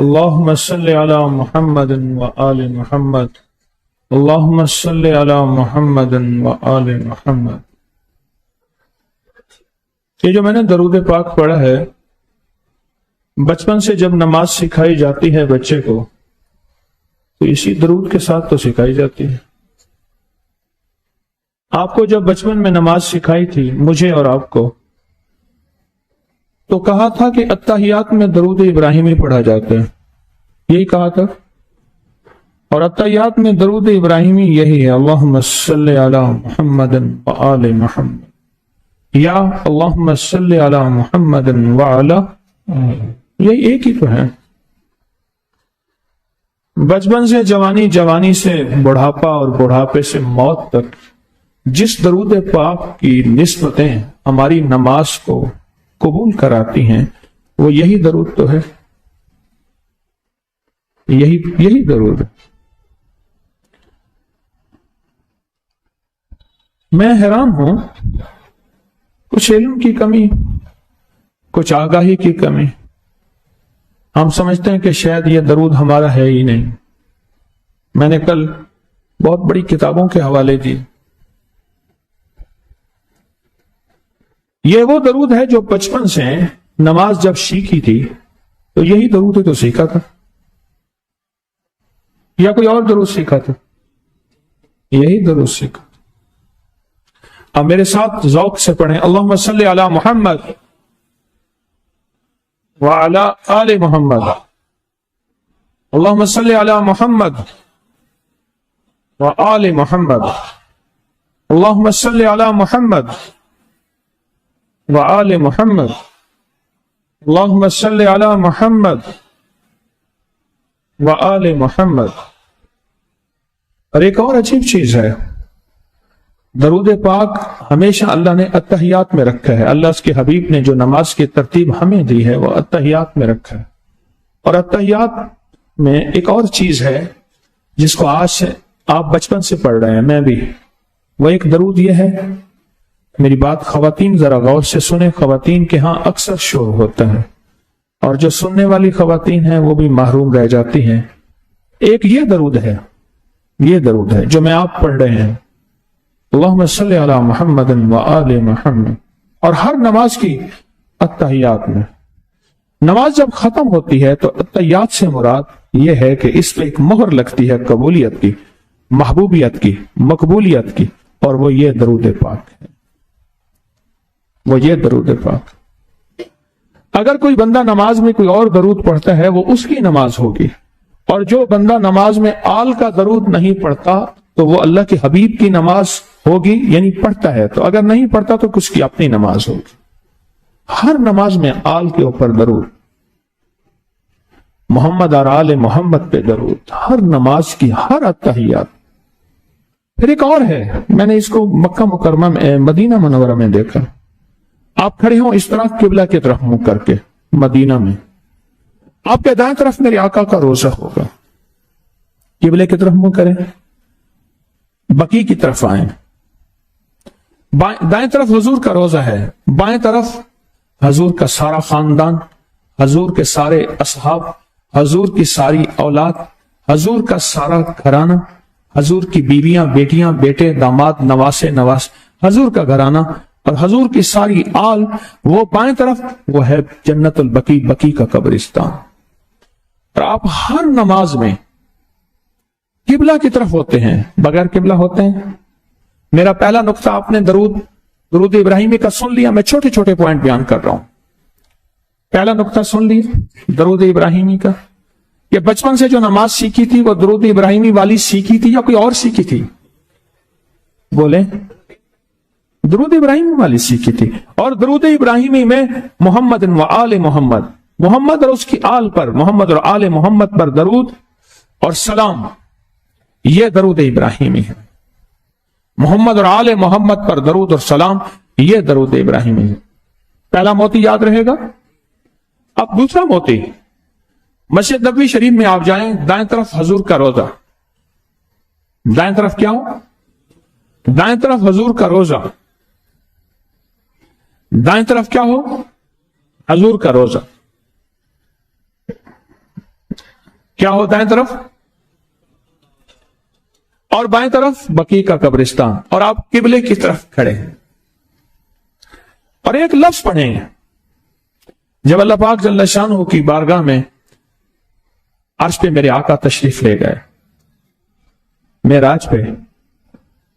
اللهم صل على محمد وآل محمد اللهم صل على محمد وآل محمد۔ یہ جو میں نے درود پاک پڑھا ہے، بچپن سے جب نماز سکھائی جاتی ہے بچے کو تو اسی درود کے ساتھ تو سکھائی جاتی ہے۔ آپ کو جب بچپن میں نماز سکھائی تھی، مجھے اور آپ کو، تو کہا تھا کہ اتحیات میں درود ابراہیمی پڑھا جاتا ہے، یہی کہا تھا۔ اور اتحیات میں درود ابراہیمی یہی ہے، اللہم صلی علی محمد وآل محمد، یا اللہم صلی علی محمد وعلی، یہی ایک ہی تو ہے۔ بچپن سے جوانی، جوانی سے بڑھاپا اور بڑھاپے سے موت تک جس درود پاک کی نسبتیں ہماری نماز کو قبول کراتی ہیں، وہ یہی درود تو ہے، یہی درود ہے۔ میں حیران ہوں، کچھ علم کی کمی، کچھ آگاہی کی کمی، ہم سمجھتے ہیں کہ شاید یہ درود ہمارا ہے ہی نہیں۔ میں نے کل بہت بڑی کتابوں کے حوالے دی۔ یہ وہ درود ہے جو بچپن سے نماز جب سیکھی تھی تو یہی درود تو سیکھا تھا، یا کوئی اور درود سیکھا تھا؟ یہی درود سیکھا۔ اب میرے ساتھ ذوق سے پڑھیں، اللہم صلی علی محمد وعلی آل محمد، اللہم صلی علی محمد وآل محمد، اللہم صلی علی محمد وآل محمد، اللہم صلی علی محمد وآل محمد۔ اور ایک اور عجیب چیز ہے، درود پاک ہمیشہ اللہ نے اتحیات میں رکھا ہے۔ اللہ اس کے حبیب نے جو نماز کی ترتیب ہمیں دی ہے وہ اتحیات میں رکھا ہے۔ اور اتحیات میں ایک اور چیز ہے جس کو آج سے آپ بچپن سے پڑھ رہے ہیں، میں بھی، وہ ایک درود یہ ہے، میری بات خواتین ذرا غور سے سنیں، خواتین کے ہاں اکثر شور ہوتا ہے اور جو سننے والی خواتین ہیں وہ بھی محروم رہ جاتی ہیں۔ ایک یہ درود ہے جو میں آپ پڑھ رہے ہیں، اللہم صلی علی محمد وآل محمد۔ اور ہر نماز کی اتحیات میں، نماز جب ختم ہوتی ہے تو اتحیات سے مراد یہ ہے کہ اس پہ ایک مہر لگتی ہے قبولیت کی، محبوبیت کی، مقبولیت کی، اور وہ یہ درود پاک ہے، وہ یہ درود پاک۔ اگر کوئی بندہ نماز میں کوئی اور درود پڑھتا ہے وہ اس کی نماز ہوگی، اور جو بندہ نماز میں آل کا درود نہیں پڑھتا تو وہ اللہ کے حبیب کی نماز ہوگی، یعنی پڑھتا ہے تو، اگر نہیں پڑھتا تو کچھ کی اپنی نماز ہوگی۔ ہر نماز میں آل کے اوپر درود، محمد اور آل محمد پہ درود، ہر نماز کی ہر اتحیات۔ پھر ایک اور ہے، میں نے اس کو مکہ مکرمہ میں، مدینہ منورہ میں دیکھا، آپ کھڑے ہوں اس طرح قبلہ کی طرف منہ کر کے، مدینہ میں آپ کے دائیں طرف میرے آقا کا روضہ ہوگا، قبلے کی طرف منہ کریں، بقی کی طرف آئیں، دائیں طرف حضور کا روضہ ہے، بائیں طرف حضور کا سارا خاندان، حضور کے سارے اصحاب، حضور کی ساری اولاد، حضور کا سارا گھرانہ، حضور کی بیویاں، بیٹیاں، بیٹے، داماد، نواسے، نواس، حضور کا گھرانہ اور حضور کی ساری آل۔ وہ بائیں طرف وہ ہے جنت البقیع، بقیع کا قبرستان۔ اور آپ ہر نماز میں قبلہ کی طرف ہوتے ہیں، بغیر قبلہ ہوتے ہیں؟ میرا پہلا نقطہ آپ نے درود ابراہیمی کا سن لیا، میں چھوٹے چھوٹے پوائنٹ بیان کر رہا ہوں۔ پہلا نقطہ سن لیا درود ابراہیمی کا، کہ بچپن سے جو نماز سیکھی تھی وہ درود ابراہیمی والی سیکھی تھی یا کوئی اور سیکھی تھی؟ بولیں، درود ابراہیمی والی سیکھی تھی۔ اور درود ابراہیمی میں محمد و آل محمد، محمد اور اس کی آل پر، محمد اور آل محمد پر درود اور سلام، یہ درود ابراہیمی ہے۔ محمد اور آل محمد پر درود اور سلام، یہ درود ابراہیمی ہے۔ پہلا موتی یاد رہے گا۔ اب دوسرا موتی، مسجد نبوی شریف میں آپ جائیں، دائیں طرف حضور کا روضہ، دائیں طرف کیا ہو؟ دائیں طرف حضور کا روضہ، دائیں طرف کیا ہو؟ حضور کا روضہ۔ کیا ہو دائیں طرف؟ اور بائیں طرف بقیع کا قبرستان، اور آپ قبلے کی طرف کھڑے ہیں اور ایک لفظ پڑھیں. جب اللہ پاک جل شانہ کی بارگاہ میں عرش پہ میرے آقا تشریف لے گئے معراج پہ،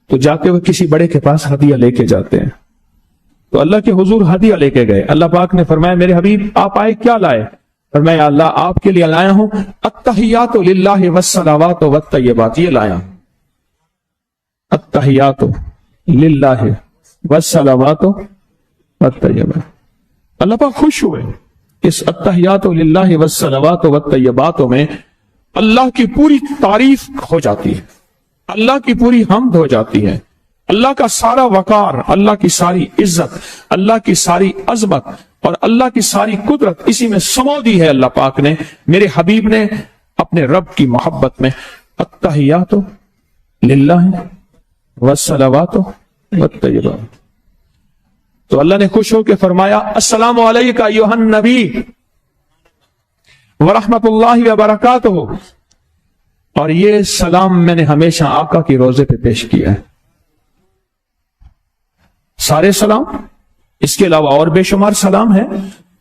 تو جاتے ہوئے کسی بڑے کے پاس ہدیہ لے کے جاتے ہیں. تو اللہ کے حضور ہدیہ لے کے گئے. اللہ پاک نے فرمایا میرے حبیب آپ آئے کیا لائے؟ فرمایا اللہ آپ کے لیے لایا ہوں التحیات للہ والصلوات والطیبات. یہ لایا ہوں التحیات للہ والصلوات والطیبات. اللہ پاک خوش ہوئے. اس التحیات للہ والصلوات والطیبات میں اللہ کی پوری تعریف ہو جاتی ہے، اللہ کی پوری حمد ہو جاتی ہے، اللہ کا سارا وقار، اللہ کی ساری عزت، اللہ کی ساری عظمت اور اللہ کی ساری قدرت اسی میں سمو دی ہے. اللہ پاک نے، میرے حبیب نے اپنے رب کی محبت میں التحیات للہ والصلوات والطیبات. تو اللہ نے خوش ہو کے فرمایا السلام علیکہ ایھا النبی ورحمۃ اللہ وبرکاتہ. اور یہ سلام میں نے ہمیشہ آقا کی روزے پہ پیش کیا ہے. سارے سلام، اس کے علاوہ اور بے شمار سلام ہے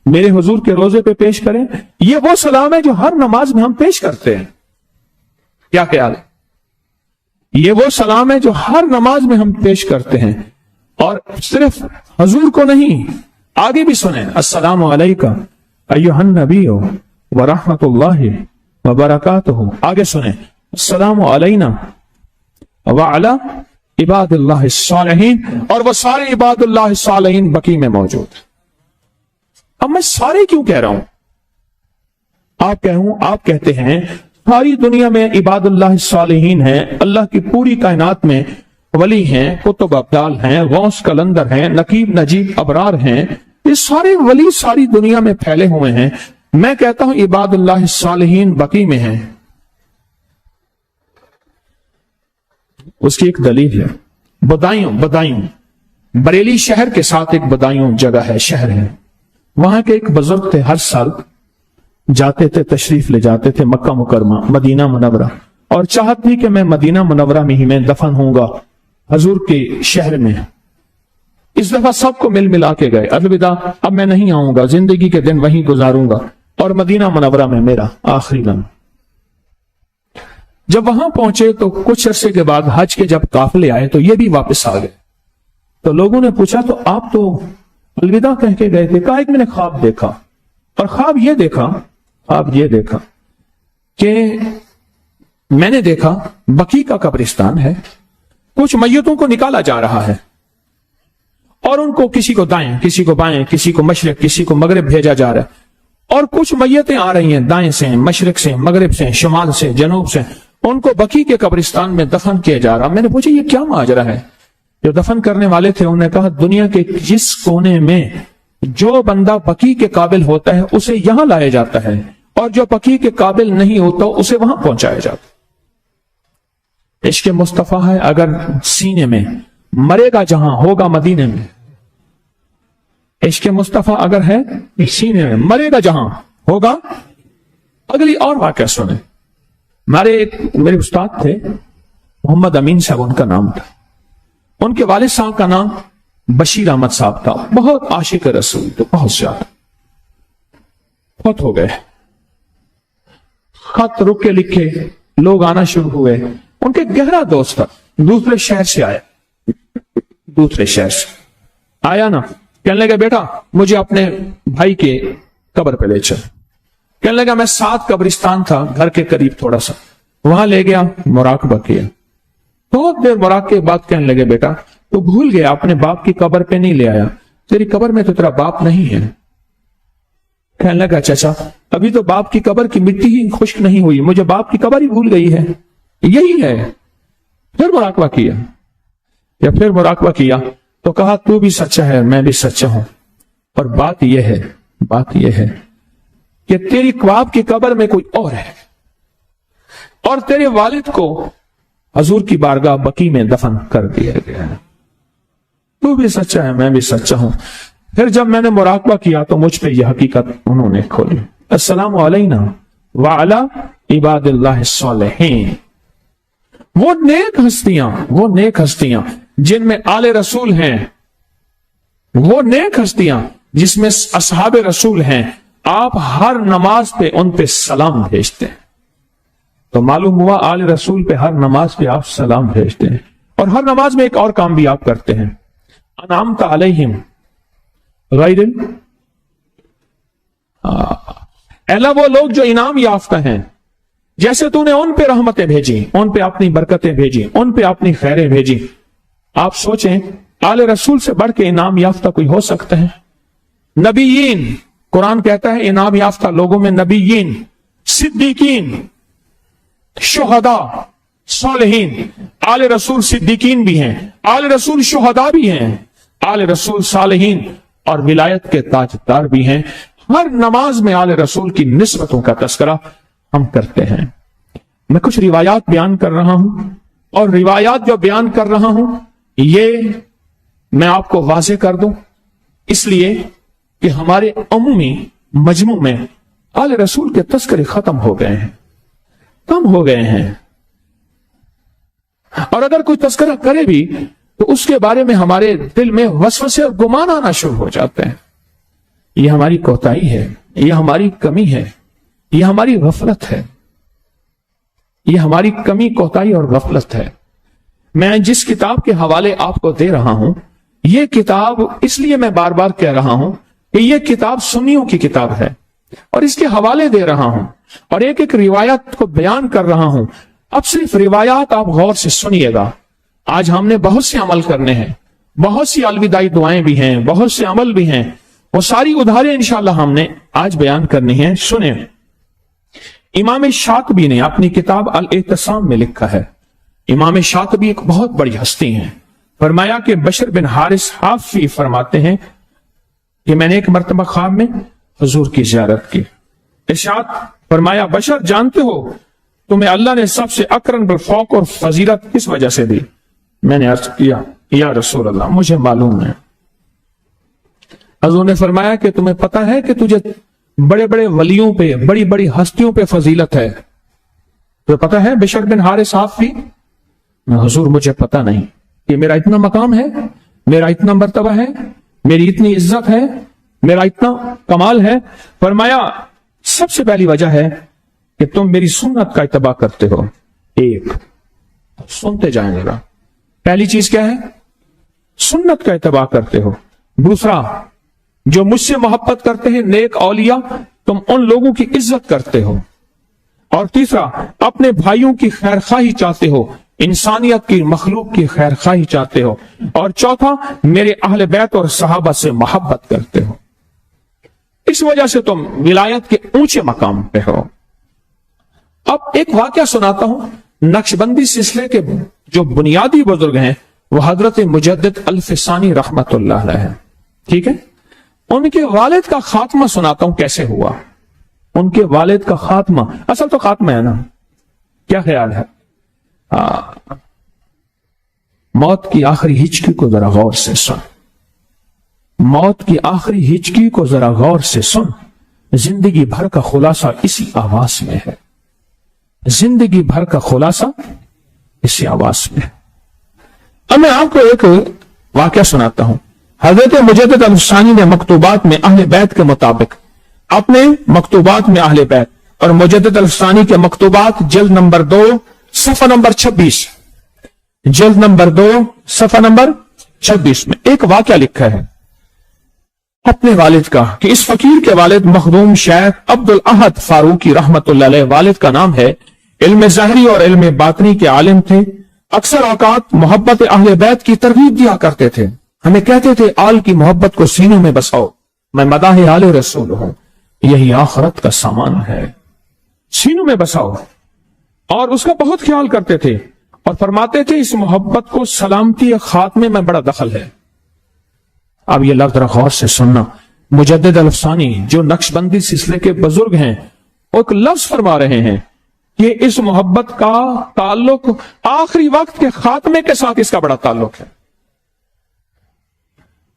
میرے حضور کے روزے پہ پیش کریں. یہ وہ سلام ہے جو ہر نماز میں ہم پیش کرتے ہیں. کیا خیال ہے؟ یہ وہ سلام ہے جو ہر نماز میں ہم پیش کرتے ہیں. اور صرف حضور کو نہیں، آگے بھی سنیں السلام علیکہ ایھا النبی ورحمۃ اللہ وبرکاتہ. آگے سنیں السلام علینا وعلی عباد اللہ الصالحین. اور وہ سارے عباد اللہ الصالحین بقیع میں موجود ہیں. اب میں سارے کیوں کہہ رہا ہوں؟ آپ کہتے ہیں ساری دنیا میں عباد اللہ الصالحین ہیں، اللہ کی پوری کائنات میں ولی ہیں، قطب ابدال ہیں، غوث کلندر ہیں، نقیب نجیب ابرار ہیں. یہ سارے ولی ساری دنیا میں پھیلے ہوئے ہیں. میں کہتا ہوں عباد اللہ الصالحین بقیع میں ہیں. اس کی ایک دلیل ہے. بدایوں بریلی شہر کے ساتھ ایک بدایوں جگہ ہے، شہر ہے. وہاں کے ایک بزرگ تھے، ہر سال جاتے تھے، تشریف لے جاتے تھے مکہ مکرمہ مدینہ منورہ، اور چاہت تھی کہ میں مدینہ منورہ میں ہی میں دفن ہوں گا حضور کے شہر میں. اس دفعہ سب کو مل ملا کے گئے، الوداع اب میں نہیں آؤں گا، زندگی کے دن وہیں گزاروں گا اور مدینہ منورہ میں میرا آخری دن. جب وہاں پہنچے تو کچھ عرصے کے بعد حج کے جب قافلے آئے تو یہ بھی واپس آ گئے. تو لوگوں نے پوچھا تو آپ تو الوداع کہہ کے گئے تھے. کہا ایک میں نے خواب دیکھا، اور خواب یہ دیکھا کہ میں نے دیکھا بقیع کا قبرستان ہے، کچھ میتوں کو نکالا جا رہا ہے اور ان کو کسی کو دائیں، کسی کو بائیں، کسی کو مشرق، کسی کو مغرب بھیجا جا رہا ہے. اور کچھ میتیں آ رہی ہیں دائیں سے، مشرق سے، مغرب سے، شمال سے، جنوب سے، ان کو بقیع کے قبرستان میں دفن کیا جا رہا. میں نے پوچھا یہ کیا ماجرا ہے؟ جو دفن کرنے والے تھے انہوں نے کہا دنیا کے جس کونے میں جو بندہ بقیع کے قابل ہوتا ہے اسے یہاں لایا جاتا ہے، اور جو بقیع کے قابل نہیں ہوتا اسے وہاں پہنچایا جاتا ہے. عشق مصطفیٰ ہے اگر سینے میں، مرے گا جہاں ہوگا مدینے میں. عشق مصطفیٰ اگر ہے سینے میں، مرے گا جہاں ہوگا. اگلی اور واقعہ سنیں. میرے استاد تھے محمد امین صاحب، ان کا نام تھا. ان کے والد صاحب کا نام بشیر احمد صاحب تھا. بہت عاشق رسول تھے، بہت زیادہ. بہت ہو گئے، خط رک کے لکھے، لوگ آنا شروع ہوئے. ان کے گہرا دوست تھا، دوسرے شہر سے آیا نا. کہنے لگا بیٹا مجھے اپنے بھائی کے قبر پہ لے چل. کہنے لگا میں 7 قبرستان تھا گھر کے قریب تھوڑا سا، وہاں لے گیا، مراقبہ کیا. بہت دیر مراقبے کے بعد کہنے لگے بیٹا تو بھول گیا اپنے باپ کی قبر پہ نہیں لے آیا، تیری قبر میں تو تیرا باپ نہیں ہے. کہنے لگا چچا ابھی تو باپ کی قبر کی مٹی ہی خشک نہیں ہوئی، مجھے باپ کی قبر ہی بھول گئی ہے. یہی ہے. پھر مراقبہ کیا تو کہا تو بھی سچا ہے، میں بھی سچا ہوں. اور بات یہ ہے کہ تیری باپ کی قبر میں کوئی اور ہے، اور تیرے والد کو حضور کی بارگاہ بقیع میں دفن کر دیا گیا ہے. تو بھی سچا ہے، میں بھی سچا ہوں. پھر جب میں نے مراقبہ کیا تو مجھ پہ یہ حقیقت انہوں نے کھولی. السلام علینا وعلی عباد اللہ الصالحین۔ وہ نیک ہستیاں جن میں آل رسول ہیں، وہ نیک ہستیاں جس میں اصحاب رسول ہیں، آپ ہر نماز پہ ان پہ سلام بھیجتے ہیں۔ تو معلوم ہوا آل رسول پہ ہر نماز پہ آپ سلام بھیجتے ہیں، اور ہر نماز میں ایک اور کام بھی آپ کرتے ہیں، انعمت علیہم غیر اللہ، وہ لوگ جو انعام یافتہ ہیں، جیسے تو نے ان پہ رحمتیں بھیجی، ان پہ اپنی برکتیں بھیجی، ان پہ اپنی خیریں بھیجی۔ آپ سوچیں آل رسول سے بڑھ کے انعام یافتہ کوئی ہو سکتا ہے؟ نبیین، قرآن کہتا ہے انعام یافتہ لوگوں میں نبیین، صدیقین، شہداء، صالحین۔ آل رسول صدیقین بھی ہیں، آل رسول شہداء بھی ہیں، آل رسول صالحین اور ولایت کے تاجدار بھی ہیں۔ ہر نماز میں آل رسول کی نسبتوں کا تذکرہ ہم کرتے ہیں۔ میں کچھ روایات بیان کر رہا ہوں، اور روایات جو بیان کر رہا ہوں یہ میں آپ کو واضح کر دوں، اس لیے کہ ہمارے عمومی مجموع میں آل رسول کے تذکرے ختم ہو گئے ہیں، کم ہو گئے ہیں، اور اگر کوئی تذکرہ کرے بھی تو اس کے بارے میں ہمارے دل میں وسوسے اور گمان آنا شروع ہو جاتے ہیں۔ یہ ہماری کوتاہی ہے، یہ ہماری کمی ہے، یہ ہماری غفلت ہے، یہ ہماری کمی، کوتاہی اور غفلت ہے۔ میں جس کتاب کے حوالے آپ کو دے رہا ہوں، یہ کتاب اس لیے میں بار بار کہہ رہا ہوں کہ یہ کتاب سنیوں کی کتاب ہے، اور اس کے حوالے دے رہا ہوں اور ایک ایک روایت کو بیان کر رہا ہوں۔ اب صرف روایات آپ غور سے سنیے گا۔ آج ہم نے بہت سے عمل کرنے ہیں، بہت سی الوداعی دعائیں بھی ہیں، بہت سے عمل بھی ہیں، وہ ساری ادھاریں انشاءاللہ ہم نے آج بیان کرنی ہیں۔ سنیں، امام شاطبی نے اپنی کتاب الاعتصام میں لکھا ہے، امام شاطبی ایک بہت بڑی ہستی ہیں، فرمایا کہ بشر بن حارث حافی فرماتے ہیں کہ میں نے ایک مرتبہ خواب میں حضور کی زیارت کی، ارشاد فرمایا بشر جانتے ہو تمہیں اللہ نے سب سے اکرم بالفوق اور فضیلت کس وجہ سے دی؟ میں نے عرض کیا یا رسول اللہ مجھے معلوم ہے۔ حضور نے فرمایا کہ تمہیں پتہ ہے کہ تجھے بڑے بڑے ولیوں پہ، بڑی بڑی ہستیوں پہ فضیلت ہے؟ تو پتہ ہے بشر بن حارث حافی؟ حضور مجھے پتہ نہیں کہ میرا اتنا مقام ہے، میرا اتنا مرتبہ ہے، میری اتنی عزت ہے، میرا اتنا کمال ہے۔ فرمایا سب سے پہلی وجہ ہے کہ تم میری سنت کا اتباع کرتے ہو۔ ایک، سنتے جائیں ذرا، پہلی چیز کیا ہے؟ سنت کا اتباع کرتے ہو۔ دوسرا، جو مجھ سے محبت کرتے ہیں نیک اولیاء، تم ان لوگوں کی عزت کرتے ہو۔ اور تیسرا، اپنے بھائیوں کی خیر خواہی چاہتے ہو، انسانیت کی، مخلوق کی خیر خواہی چاہتے ہو۔ اور چوتھا، میرے اہل بیت اور صحابہ سے محبت کرتے ہو۔ اس وجہ سے تم ولایت کے اونچے مقام پہ ہو۔ اب ایک واقعہ سناتا ہوں۔ نقشبندی سلسلے کے جو بنیادی بزرگ ہیں وہ حضرت مجدد الفسانی رحمت اللہ علیہ ہے، ٹھیک ہے؟ ان کے والد کا خاتمہ سناتا ہوں کیسے ہوا۔ ان کے والد کا خاتمہ، اصل تو خاتمہ ہے نا، کیا خیال ہے؟ موت کی آخری ہچکی کو ذرا غور سے سن، موت کی آخری ہچکی کو ذرا غور سے سن۔ زندگی بھر کا خلاصہ اسی آواز میں ہے، زندگی بھر کا خلاصہ اسی آواز میں۔ اب میں آپ کو ایک واقعہ سناتا ہوں۔ حضرت مجدد الفسانی نے مکتوبات میں اہل بیت کے مطابق، اپنے مکتوبات میں اہل بیت اور مجدد الفسانی کے مکتوبات جلد نمبر 2 صفحہ نمبر 26، جلد نمبر 2 صفحہ نمبر 26 میں ایک واقعہ لکھا ہے اپنے والد کا، کہ اس فقیر کے والد مخدوم شیخ عبد الاحد فاروقی رحمت اللہ علیہ، والد کا نام ہے، علم ظاہری اور علم باطنی کے عالم تھے۔ اکثر اوقات محبت اہل بیت کی ترغیب دیا کرتے تھے، ہمیں کہتے تھے آل کی محبت کو سینوں میں بساؤ، میں مداح آل رسول ہوں، یہی آخرت کا سامان ہے، سینوں میں بساؤ۔ اور اس کا بہت خیال کرتے تھے اور فرماتے تھے اس محبت کو سلامتی خاتمے میں بڑا دخل ہے۔ اب یہ لفظ ذرا غور سے سننا، مجدد الفسانی جو نقشبندی سلسلے کے بزرگ ہیں، وہ ایک لفظ فرما رہے ہیں کہ اس محبت کا تعلق آخری وقت کے خاتمے کے ساتھ اس کا بڑا تعلق ہے۔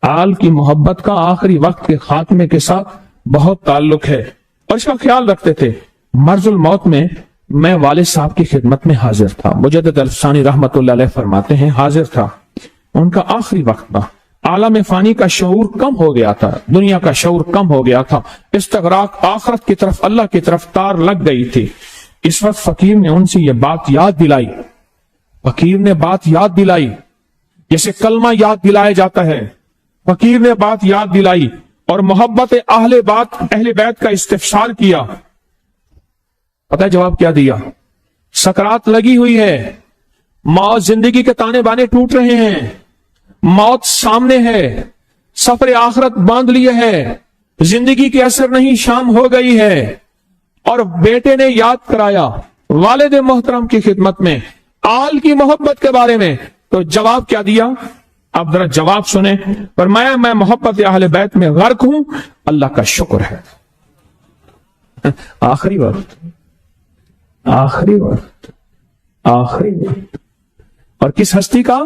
آل کی محبت کا آخری وقت کے خاتمے کے ساتھ بہت تعلق ہے، اور اس کا خیال رکھتے تھے۔ مرض الموت میں والد صاحب کی خدمت میں حاضر تھا. مجدد الفسانی رحمت اللہ علیہ فرماتے ہیں حاضر تھا. ان کا آخری وقت تھا. عالم فانی کا شعور کم ہو گیا تھا, دنیا کا شعور کم ہو گیا تھا, استغراق آخرت کی طرف, اللہ کی طرف تار لگ گئی تھی. اس وقت فقیر نے ان سے یہ بات یاد دلائی. فقیر نے بات یاد دلائی جیسے کلمہ یاد دلایا جاتا ہے. فقیر نے بات یاد دلائی اور محبت اہل بیت کا استفسار کیا. پتہ ہے جواب کیا دیا؟ سکرات لگی ہوئی ہے, موت, زندگی کے تانے بانے ٹوٹ رہے ہیں, موت سامنے ہے, سفر آخرت باندھ لیے ہے, زندگی کے اثر نہیں, شام ہو گئی ہے. اور بیٹے نے یاد کرایا والد محترم کی خدمت میں آل کی محبت کے بارے میں. تو جواب کیا دیا؟ اب ذرا جواب سنیں. فرمایا میں محبت اہل بیت میں غرق ہوں, اللہ کا شکر ہے. آخری وقت, آخری وقت, آخری وقت. اور کس ہستی کا؟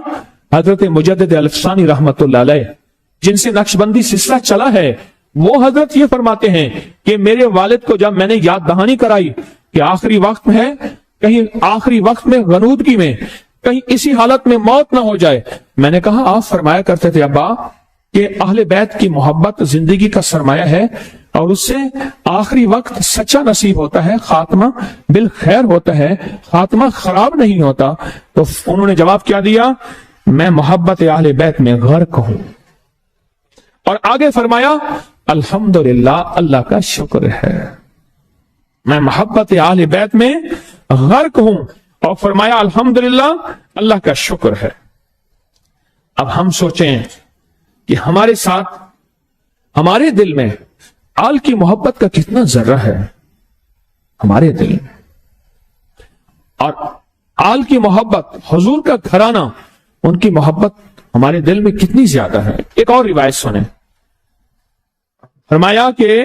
حضرت مجدد الفسانی رحمت اللہ علیہ, جن سے نقشبندی سلسلہ چلا ہے. وہ حضرت یہ فرماتے ہیں کہ میرے والد کو جب میں نے یاد دہانی کرائی کہ آخری وقت میں ہے, کہیں آخری وقت میں غنودگی میں, کہیں اسی حالت میں موت نہ ہو جائے. میں نے کہا آپ فرمایا کرتے تھے ابا کہ اہل بیت کی محبت زندگی کا سرمایہ ہے اور اس سے آخری وقت سچا نصیب ہوتا ہے, خاتمہ بالخیر ہوتا ہے, خاتمہ خراب نہیں ہوتا. تو انہوں نے جواب کیا دیا؟ میں محبت اہل بیت میں غرق ہوں. اور آگے فرمایا الحمدللہ, اللہ کا شکر ہے, میں محبت اہل بیت میں غرق ہوں. اور فرمایا الحمدللہ, اللہ کا شکر ہے. اب ہم سوچیں کہ ہمارے ساتھ, ہمارے دل میں آل کی محبت کا کتنا ذرہ ہے ہمارے دل میں, اور آل کی محبت, حضور کا گھرانہ, ان کی محبت ہمارے دل میں کتنی زیادہ ہے. ایک اور روایت سنیں. فرمایا کہ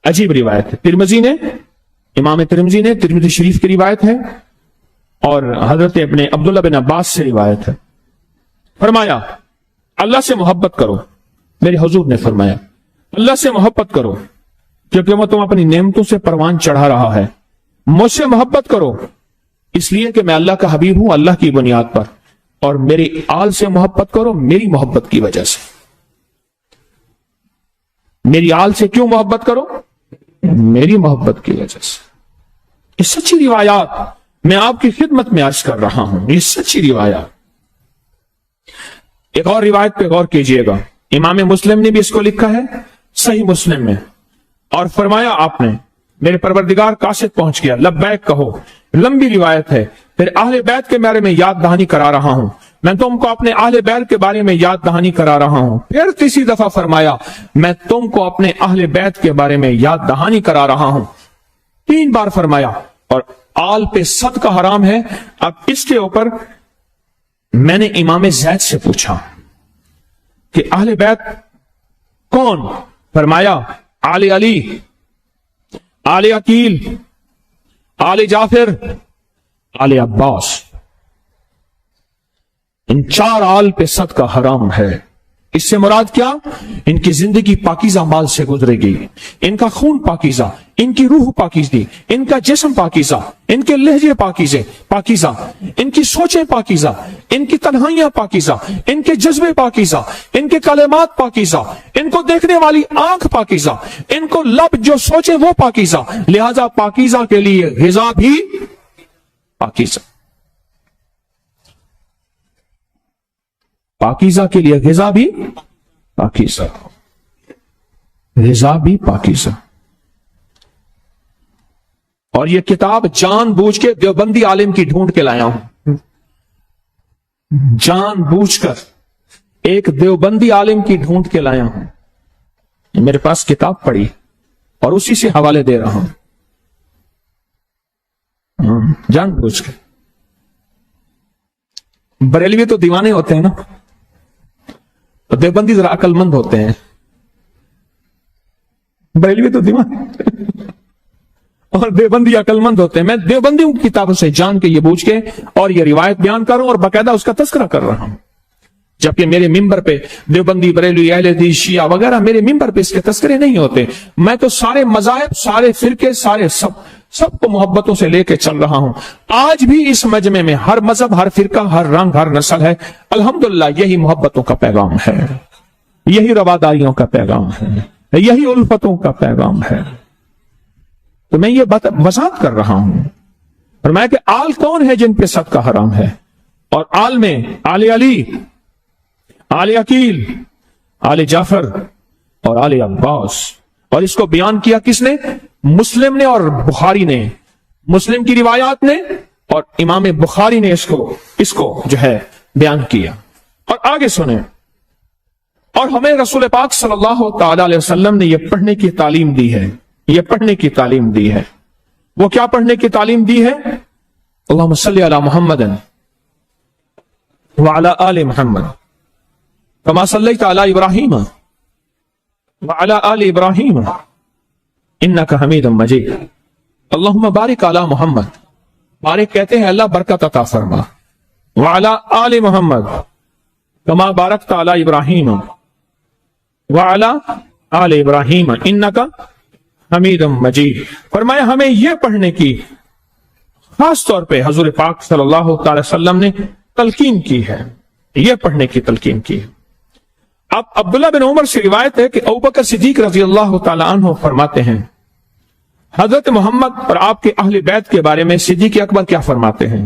عجیب روایت ہے, ترمذی نے, امام ترمذی نے, ترمذی شریف کی روایت ہے, اور حضرت ابن عبداللہ بن عباس سے روایت ہے. فرمایا اللہ سے محبت کرو. میرے حضور نے فرمایا اللہ سے محبت کرو کیونکہ وہ تم اپنی نعمتوں سے پروان چڑھا رہا ہے. مجھ سے محبت کرو اس لیے کہ میں اللہ کا حبیب ہوں, اللہ کی بنیاد پر. اور میری آل سے محبت کرو میری محبت کی وجہ سے. میری آل سے کیوں محبت کرو؟ میری محبت کی وجہ سے. یہ سچی روایات میں آپ کی خدمت میں عرض کر رہا ہوں, یہ سچی روایات. ایک اور روایت پہ غور کیجئے گا, امام مسلم نے بھی اس کو لکھا ہے صحیح مسلم میں, اور فرمایا آپ نے میرے پروردگار قاصد پہنچ گیا, لبیک کہو. لمبی روایت ہے. پھر اہل بیت کے بارے میں یاد دہانی کرا رہا ہوں, میں تم کو اپنے اہل بیت کے بارے میں یاد دہانی کرا رہا ہوں. پھر تیسری دفعہ فرمایا میں تم کو اپنے اہل بیت کے بارے میں یاد دہانی کرا رہا ہوں. 3 بار فرمایا. اور آل پہ صدقہ حرام ہے. اب اس کے اوپر میں نے امام زید سے پوچھا کہ اہل بیت کون؟ فرمایا آل علی, آل عقیل, آل جعفر, آل عباس. ان 4 آل پہ صدقہ حرام ہے. اس سے مراد کیا؟ ان کی زندگی پاکیزہ مال سے گزرے گی, ان کا خون پاکیزہ, ان کی روح پاکیزی, ان کا جسم پاکیزہ, ان کے لہجے پاکیزہ, ان کی سوچیں پاکیزہ, ان کی تنہائیاں پاکیزہ, ان کے جذبے پاکیزہ, ان کے کلمات پاکیزہ, ان کو دیکھنے والی آنکھ پاکیزہ, ان کو لب جو سوچے وہ پاکیزہ. لہذا پاکیزہ کے لیے غذا بھی پاکیزہ, پاکیزہ کے لیے غذا بھی پاکیزہ, غذا بھی پاکیزہ. اور یہ کتاب جان بوجھ کے دیوبندی عالم کی ڈھونڈ کے لایا ہوں, جان بوجھ کر ایک دیوبندی عالم کی ڈھونڈ کے لایا ہوں. میرے پاس کتاب پڑھی اور اسی سے حوالے دے رہا ہوں, جان بوجھ کے. بریلوی تو دیوانے ہوتے ہیں نا, دیوبندی ذرا عقل مند ہوتے ہیں. بریلوی تو دیوانے اور دیوبندی عقل مند ہوتے ہیں. میں دیوبندیوں کی کتابوں سے جان کے یہ بوجھ کے اور یہ روایت بیان کر رہا ہوں اور باقاعدہ اس کا تذکرہ کر رہا ہوں. جبکہ میرے ممبر پہ دیوبندی, بریلوی, اہل حدیث, شیعہ وغیرہ میرے ممبر پہ اس کے تذکرے نہیں ہوتے. میں تو سارے مذاہب, سارے فرقے, سب کو محبتوں سے لے کے چل رہا ہوں. آج بھی اس مجمع میں ہر مذہب، ہر فرقہ، ہر رنگ، ہر نسل ہے. الحمدللہ یہی محبتوں کا پیغام ہے، یہی رواداریوں کا پیغام ہے، یہی الفتوں کا پیغام ہے. تو میں یہ وضاحت کر رہا ہوں. فرمایا کہ آل کون ہے جن پہ صدقہ حرام ہے؟ اور آل میں آل علی، آل عقیل، آل جعفر اور آل عباس. اور اس کو بیان کیا کس نے؟ مسلم نے اور بخاری نے. مسلم کی روایات نے اور امام بخاری نے اس کو جو ہے بیان کیا. اور آگے سنیں. اور ہمیں رسول پاک صلی اللہ تعالی علیہ وسلم نے یہ پڑھنے کی تعلیم دی ہے، یہ پڑھنے کی تعلیم دی ہے. وہ کیا پڑھنے کی تعلیم دی ہے؟ اللہم صلی علی محمد وعلی آل محمد کما صلیت علی ابراہیم وعلی آل ابراہیم انک حمید مجید. اللہم بارک علی محمد، بارک کہتے ہیں اللہ برکت عطا فرما. وعلی آل محمد کما بارکت علی ابراہیم وعلی آل ابراہیم انک حمید مجید. فرمایا ہمیں یہ پڑھنے کی خاص طور پہ حضور پاک صلی اللہ تعالی وسلم نے تلقین کی ہے، یہ پڑھنے کی تلقین کی. اب عبداللہ بن عمر سے روایت ہے کہ ابوبکر صدیق رضی اللہ تعالی عنہ فرماتے ہیں حضرت محمد اور آپ کے اہل بیت کے بارے میں صدیق اکبر کیا فرماتے ہیں؟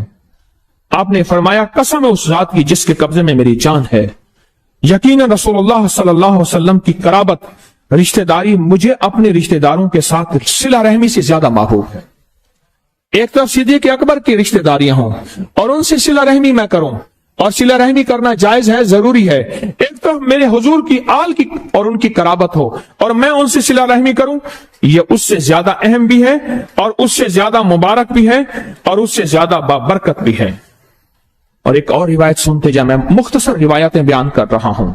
آپ نے فرمایا قسم ہے اس ذات کی جس کے قبضے میں میری جان ہے، یقیناً رسول اللہ صلی اللہ علیہ وسلم کی قرابت رشتہ داری مجھے اپنے رشتہ داروں کے ساتھ صلہ رحمی سے زیادہ محبوب ہے. ایک طرف صدیق اکبر کی رشتہ داریاں ہوں اور ان سے صلہ رحمی میں کروں، اور صلہ رحمی کرنا جائز ہے، ضروری ہے. ایک طرف میرے حضور کی آل کی اور ان کی قرابت ہو اور میں ان سے صلہ رحمی کروں، یہ اس سے زیادہ اہم بھی ہے اور اس سے زیادہ مبارک بھی ہے اور اس سے زیادہ بابرکت بھی ہے. اور ایک اور روایت سنتے جائیں، میں مختصر روایتیں بیان کر رہا ہوں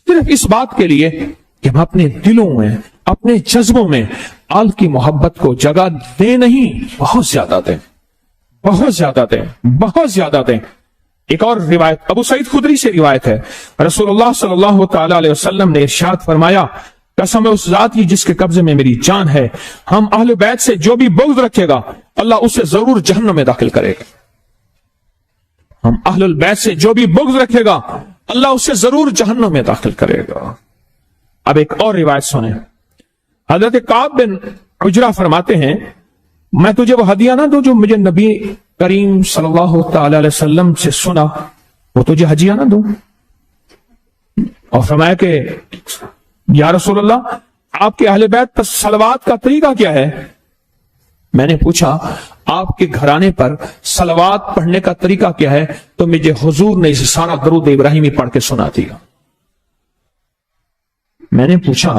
صرف اس بات کے لیے کہ ہم اپنے دلوں میں، اپنے جذبوں میں آل کی محبت کو جگہ دیں، نہیں بہت زیادہ دیں، بہت زیادہ دیں، بہت زیادہ دیں. ایک اور روایت ابو سعید خدری سے روایت ہے، رسول اللہ صلی اللہ تعالی علیہ وسلم نے ارشاد فرمایا قسم ہے اس ذات کی جس کے قبضے میں میری جان ہے، ہم اہل بیت سے جو بھی بغض رکھے گا اللہ اسے ضرور جہنم میں داخل کرے گا. ہم اہل البیت سے جو بھی بغض رکھے گا اللہ اسے ضرور جہنم میں داخل کرے گا. اب ایک اور روایت سنیں. حضرت کعب بن عجرہ فرماتے ہیں میں تجھے وہ ہدیہ نہ دوں جو مجھے نبی کریم صلی اللہ تعالی علیہ وسلم سے سنا، وہ تجھے ہدیہ نہ دوں؟ اور فرمایا کہ یا رسول اللہ آپ کے اہل بیت پر صلوات کا طریقہ کیا ہے؟ میں نے پوچھا آپ کے گھرانے پر صلوات پڑھنے کا طریقہ کیا ہے؟ تو مجھے حضور نے اسے سارا درود ابراہیمی پڑھ کے سنا دیا. میں نے پوچھا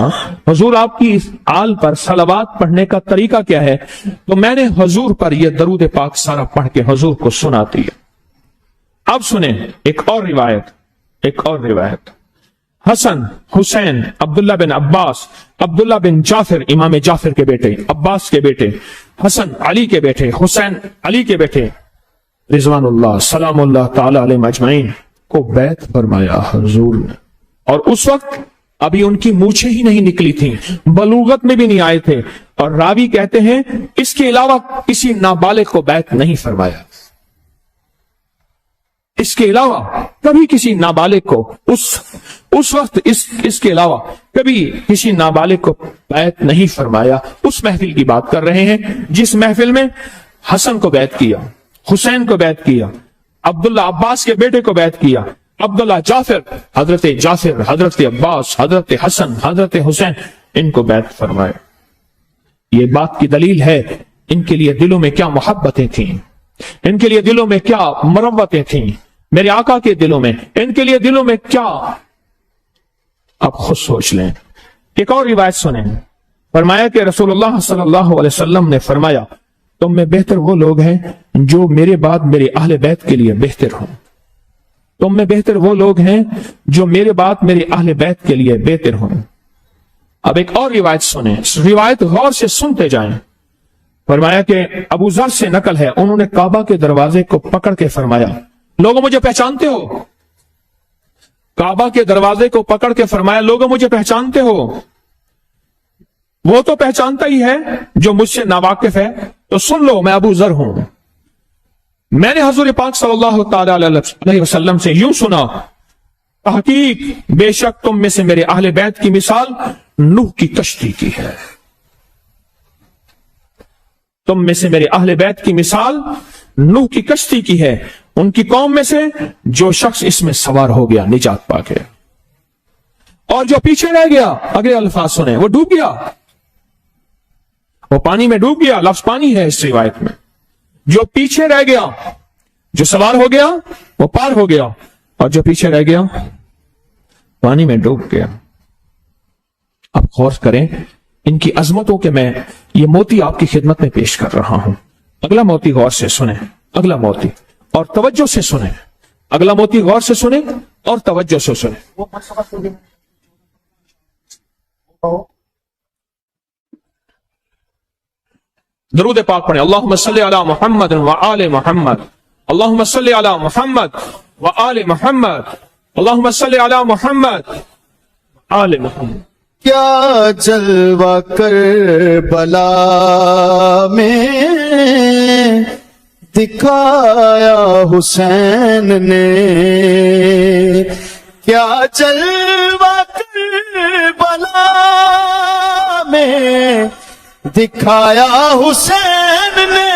حضور آپ کی اس آل پر صلوات پڑھنے کا طریقہ کیا ہے؟ تو میں نے حضور پر یہ درود پاک سارا پڑھ کے حضور کو سنا دیا. اب سنیں ایک اور روایت. حسن، حسین، عبداللہ بن عباس، عبداللہ بن جعفر امام جعفر کے بیٹے، عباس کے بیٹے، حسن علی کے بیٹے، حسین علی کے بیٹے رضوان اللہ سلام اللہ تعالی علیہ اجمعین کو بیعت فرمایا حضور نے. اور اس وقت ابھی ان کی مونچھیں ہی نہیں نکلی تھیں، بلوغت میں بھی نہیں آئے تھے. اور راوی کہتے ہیں اس کے علاوہ کسی نابالغ کو بیعت نہیں فرمایا. اس کے علاوہ کبھی کسی نابالغ کو اس وقت اس کے علاوہ کبھی کسی نابالغ کو بیعت نہیں فرمایا. اس محفل کی بات کر رہے ہیں جس محفل میں حسن کو بیعت کیا، حسین کو بیعت کیا، عبداللہ عباس کے بیٹے کو بیعت کیا، عبداللہ جعفر، حضرت عباس، حضرت حسن، حضرت حسین، ان کو بیعت فرمایا. یہ بات کی دلیل ہے ان کے لیے دلوں میں کیا محبتیں تھیں، ان کے لیے دلوں میں کیا مروتیں تھیں میرے آقا کے دلوں میں، ان کے لیے دلوں میں کیا. اب خود سوچ لیں. ایک اور روایت سنیں. فرمایا کہ رسول اللہ صلی اللہ علیہ وسلم نے فرمایا تم میں بہتر وہ لوگ ہیں جو میرے بعد میرے اہل بیت کے لیے بہتر ہوں. تم میں بہتر وہ لوگ ہیں جو میرے بعد میرے اہل بیت کے لیے بہتر ہوں. اب ایک اور روایت سنیں. روایت غور سے سنتے جائیں. فرمایا کہ ابو ذر سے نقل ہے انہوں نے کعبہ کے دروازے کو پکڑ کے فرمایا لوگوں مجھے پہچانتے ہو؟ کعبہ کے دروازے کو پکڑ کے فرمایا لوگوں مجھے پہچانتے ہو؟ وہ تو پہچانتا ہی ہے جو مجھ سے ناواقف ہے، تو سن لو میں ابو ذر ہوں. میں نے حضور پاک صلی اللہ تعالی علیہ وسلم سے یوں سنا، تحقیق بے شک تم میں سے میرے اہل بیت کی مثال نوح کی کشتی کی ہے. تم میں سے میرے اہل بیت کی مثال نوح کی کشتی کی ہے. ان کی قوم میں سے جو شخص اس میں سوار ہو گیا نجات پا گیا، اور جو پیچھے رہ گیا، اگلے الفاظ سنیں، وہ ڈوب گیا، وہ پانی میں ڈوب گیا. لفظ پانی ہے اس روایت میں. جو پیچھے رہ گیا، جو سوار ہو گیا وہ پار ہو گیا، اور جو پیچھے رہ گیا پانی میں ڈوب گیا. اب غور کریں ان کی عظمتوں کے میں یہ موتی آپ کی خدمت میں پیش کر رہا ہوں. اگلا موتی غور سے سنیں، اگلا موتی اور توجہ سے سنیں. اگلا موتی غور سے سنیں اور توجہ سے سنیں. درود پاک پڑھیں. اللہم صلی علی محمد وآل محمد. اللہم صلی علی محمد وآل محمد. اللہم صلی علی محمد وآل محمد. کیا جلوہ کربلا میں دکھایا حسین نے، کیا جلوہ کربلا میں دکھایا حسین نے،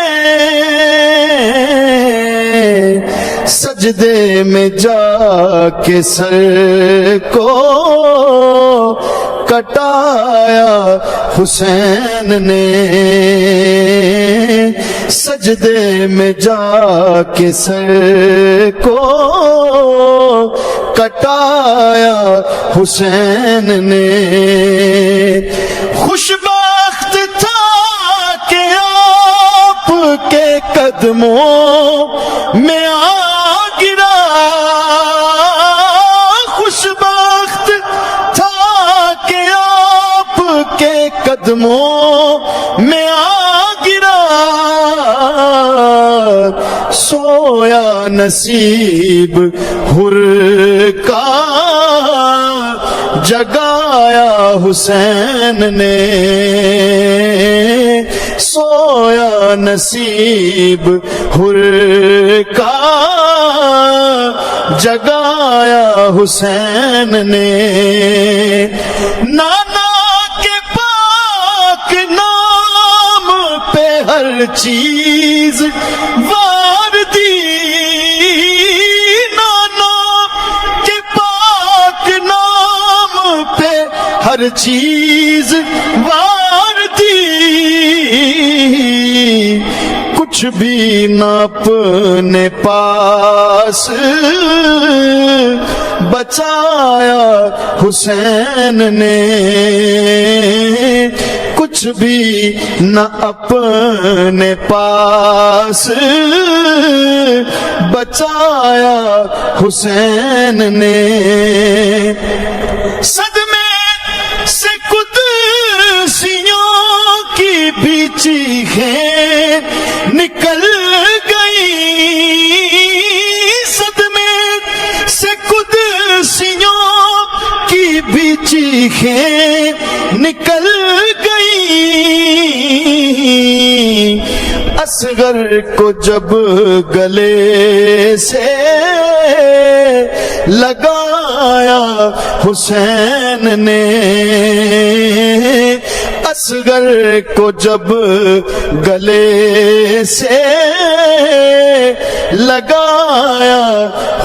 سجدے میں جا کے سر کو کٹایا حسین نے، سجدے میں جا کے سر کو کٹایا حسین نے. خوشبخت تھا کہ آپ کے قدموں میں آ گرا، خوشبخت تھا کہ آپ کے قدموں میں آ گرا، سویا نصیب حر کا جگایا حسین نے، سویا نصیب حر کا جگایا حسین نے. نانا کے پاک نام پہ ہر چیز وار دی، نانا کے پاک نام پہ ہر چیز وار دی، کچھ بھی نہ اپنے پاس بچایا حسین نے، کچھ بھی نہ اپنے پاس بچایا حسین نے. صدمے سے قدسیوں کی بھی چیخیں نکل گئی، صدمے سے قدسیوں کی بھی چیخیں نکل گئی، اصغر کو جب گلے سے لگایا حسین نے، اصغر کو جب گلے سے لگایا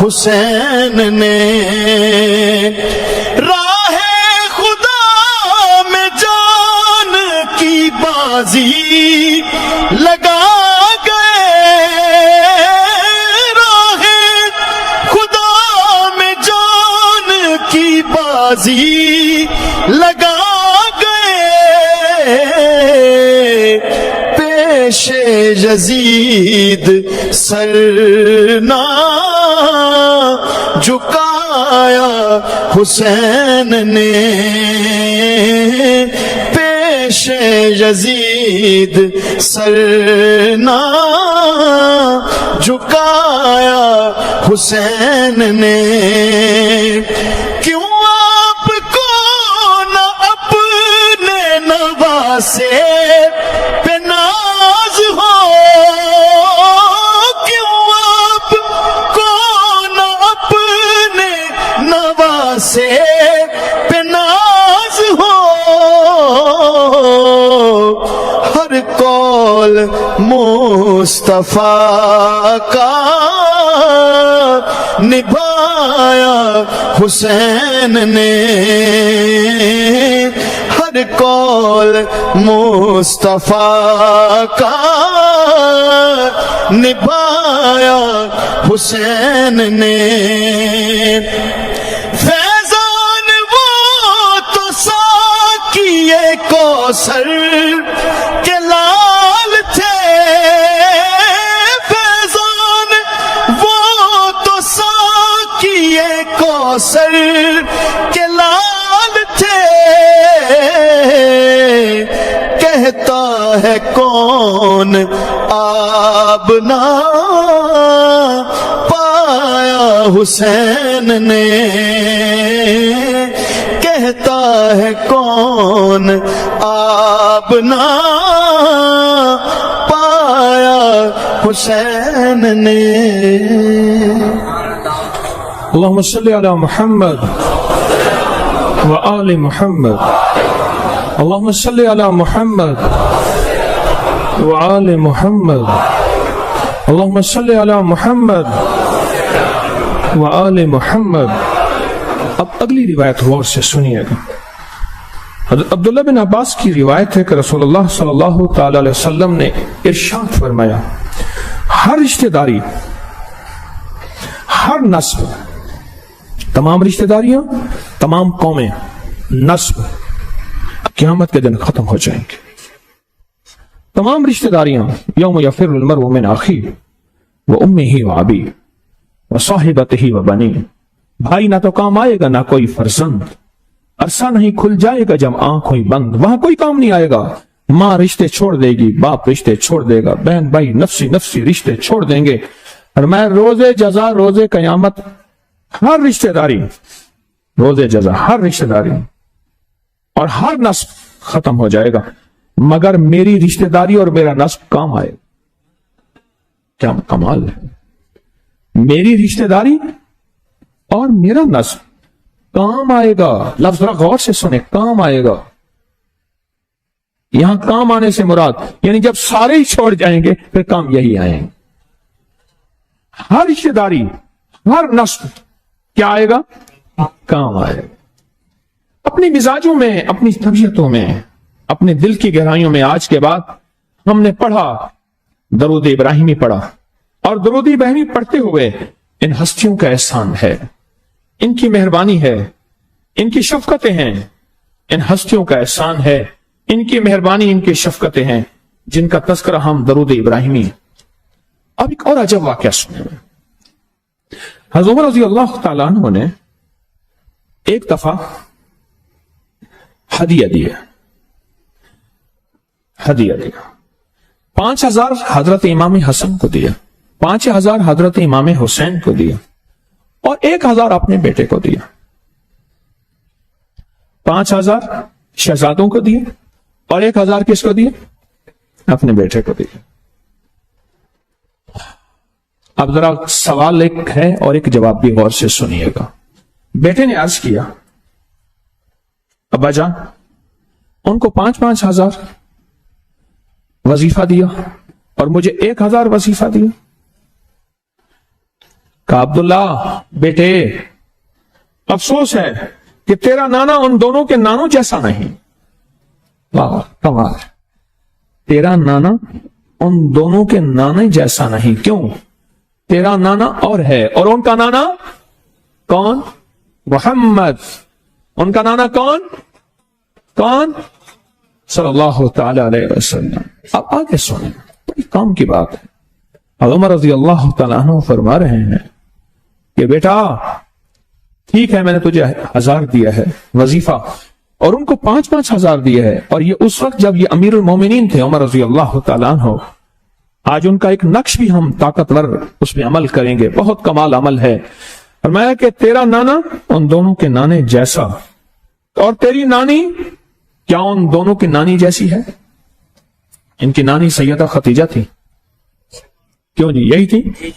حسین نے. راہ خدا میں جان کی بازی لگا گئے، راہ خدا میں جان کی بازی لگا گئے، پیش یزید سر نہ جھکایا حسین نے، پیش یزید سر نہ جھکایا حسین نے. کیوں آپ کو نہ اپنے نواسے پہ ناز ہو، مصطفیٰ کا نبھایا حسین نے، ہر قول مصطفیٰ کا نبھایا حسین نے۔ فیضان وہ تو ساقیے کوثر کے لال تھے، فیضان وہ تو ساقیے کوثر کے لال تھے، کہتا ہے کون آب نہ پایا حسین نے، کہتا ہے کون آب نہ پایا حسین نے۔ اللهم صل على محمد وآل محمد، اللهم صل على محمد وآل محمد، اللهم صل على محمد وآل محمد۔ اب اگلی روایت غور سے سنیے گا۔ حضرت عبداللہ بن عباس کی روایت ہے کہ رسول اللہ صلی اللہ تعالی علیہ وسلم نے ارشاد فرمایا، ہر رشتہ داری، ہر نسب، تمام رشتہ داریاں، تمام قومیں، نسب قیامت کے دن ختم ہو جائیں گے۔ تمام رشتہ داریاں، یوم یفر المرء من اخیہ وامہ وابیہ وصاحبتہ وبنیہ، بھائی نہ تو کام آئے گا نہ کوئی فرزند، عرصہ نہیں کھل جائے گا جب آنکھ ہوئی بند، وہاں کوئی کام نہیں آئے گا۔ ماں رشتے چھوڑ دے گی، باپ رشتے چھوڑ دے گا، بہن بھائی نفسی نفسی رشتے چھوڑ دیں گے، اور میں روز جزا، روز قیامت، ہر رشتہ داری، روز جزا، ہر رشتہ داری اور ہر نسب ختم ہو جائے گا مگر میری رشتہ داری اور میرا نسب کام آئے گا۔ کیا کمال ہے! میری رشتہ داری اور میرا نسب کام آئے گا۔ لفظ ذرا غور سے سنیں، کام آئے گا۔ یہاں کام آنے سے مراد یعنی جب سارے ہی چھوڑ جائیں گے پھر کام یہی آئیں گے۔ ہر رشتہ داری، ہر نسب کیا آئے گا؟ کام آئے گا۔ اپنی مزاجوں میں، اپنی طبیعتوں میں، اپنے دل کی گہرائیوں میں آج کے بعد ہم نے پڑھا، درود ابراہیمی پڑھا، اور درود ابراہیمی پڑھتے ہوئے ان ہستیوں کا احسان ہے، ان کی مہربانی ہے، ان کی شفقتیں ہیں، ان ہستیوں کا احسان ہے، ان کی مہربانی، ان کی شفقتیں ہیں جن کا تذکرہ ہم درود ابراہیمی۔ اب ایک اور عجب واقعہ سنیں۔ حضرت عمر رضی اللہ تعالیٰ عنہ نے ایک دفعہ ہدیہ دیا 5000 حضرت امام حسن کو دیا، 5000 حضرت امام حسین کو دیا، اور 1000 اپنے بیٹے کو دیا۔ 5000 شہزادوں کو دیا اور 1000 کس کو دیا؟ اپنے بیٹے کو دیا۔ اب ذرا سوال ایک ہے اور ایک جواب بھی غور سے سنیے گا۔ بیٹے نے عرض کیا، ابا جان ان کو 5,000 وظیفہ دیا اور مجھے 1000 وظیفہ دیا۔ کہا عبداللہ بیٹے افسوس ہے کہ تیرا نانا ان دونوں کے نانوں جیسا نہیں۔ واہ کمال! تیرا نانا ان دونوں کے نانے جیسا نہیں۔ کیوں؟ تیرا نانا اور ہے، اور ان کا نانا کون؟ محمد۔ ان کا نانا کون صلی اللہ تعالی علیہ وسلم۔ اب آگے سنیں، بڑی کام کی بات ہے۔ عمر رضی اللہ تعالیٰ عنہ فرما رہے ہیں کہ بیٹا ٹھیک ہے میں نے تجھے 1000 دیا ہے وظیفہ، اور ان کو 5,000 دیا ہے، اور یہ اس وقت جب یہ امیر المومنین تھے عمر رضی اللہ تعالیٰ عنہ۔ آج ان کا ایک نقش بھی ہم طاقتور اس میں عمل کریں گے، بہت کمال عمل ہے۔ فرمایا کہ تیرا نانا ان دونوں کے نانے جیسا، اور تیری نانی کیا ان دونوں کی نانی جیسی ہے؟ ان کی نانی سیدہ خدیجہ تھی، کیوں جی یہی تھی؟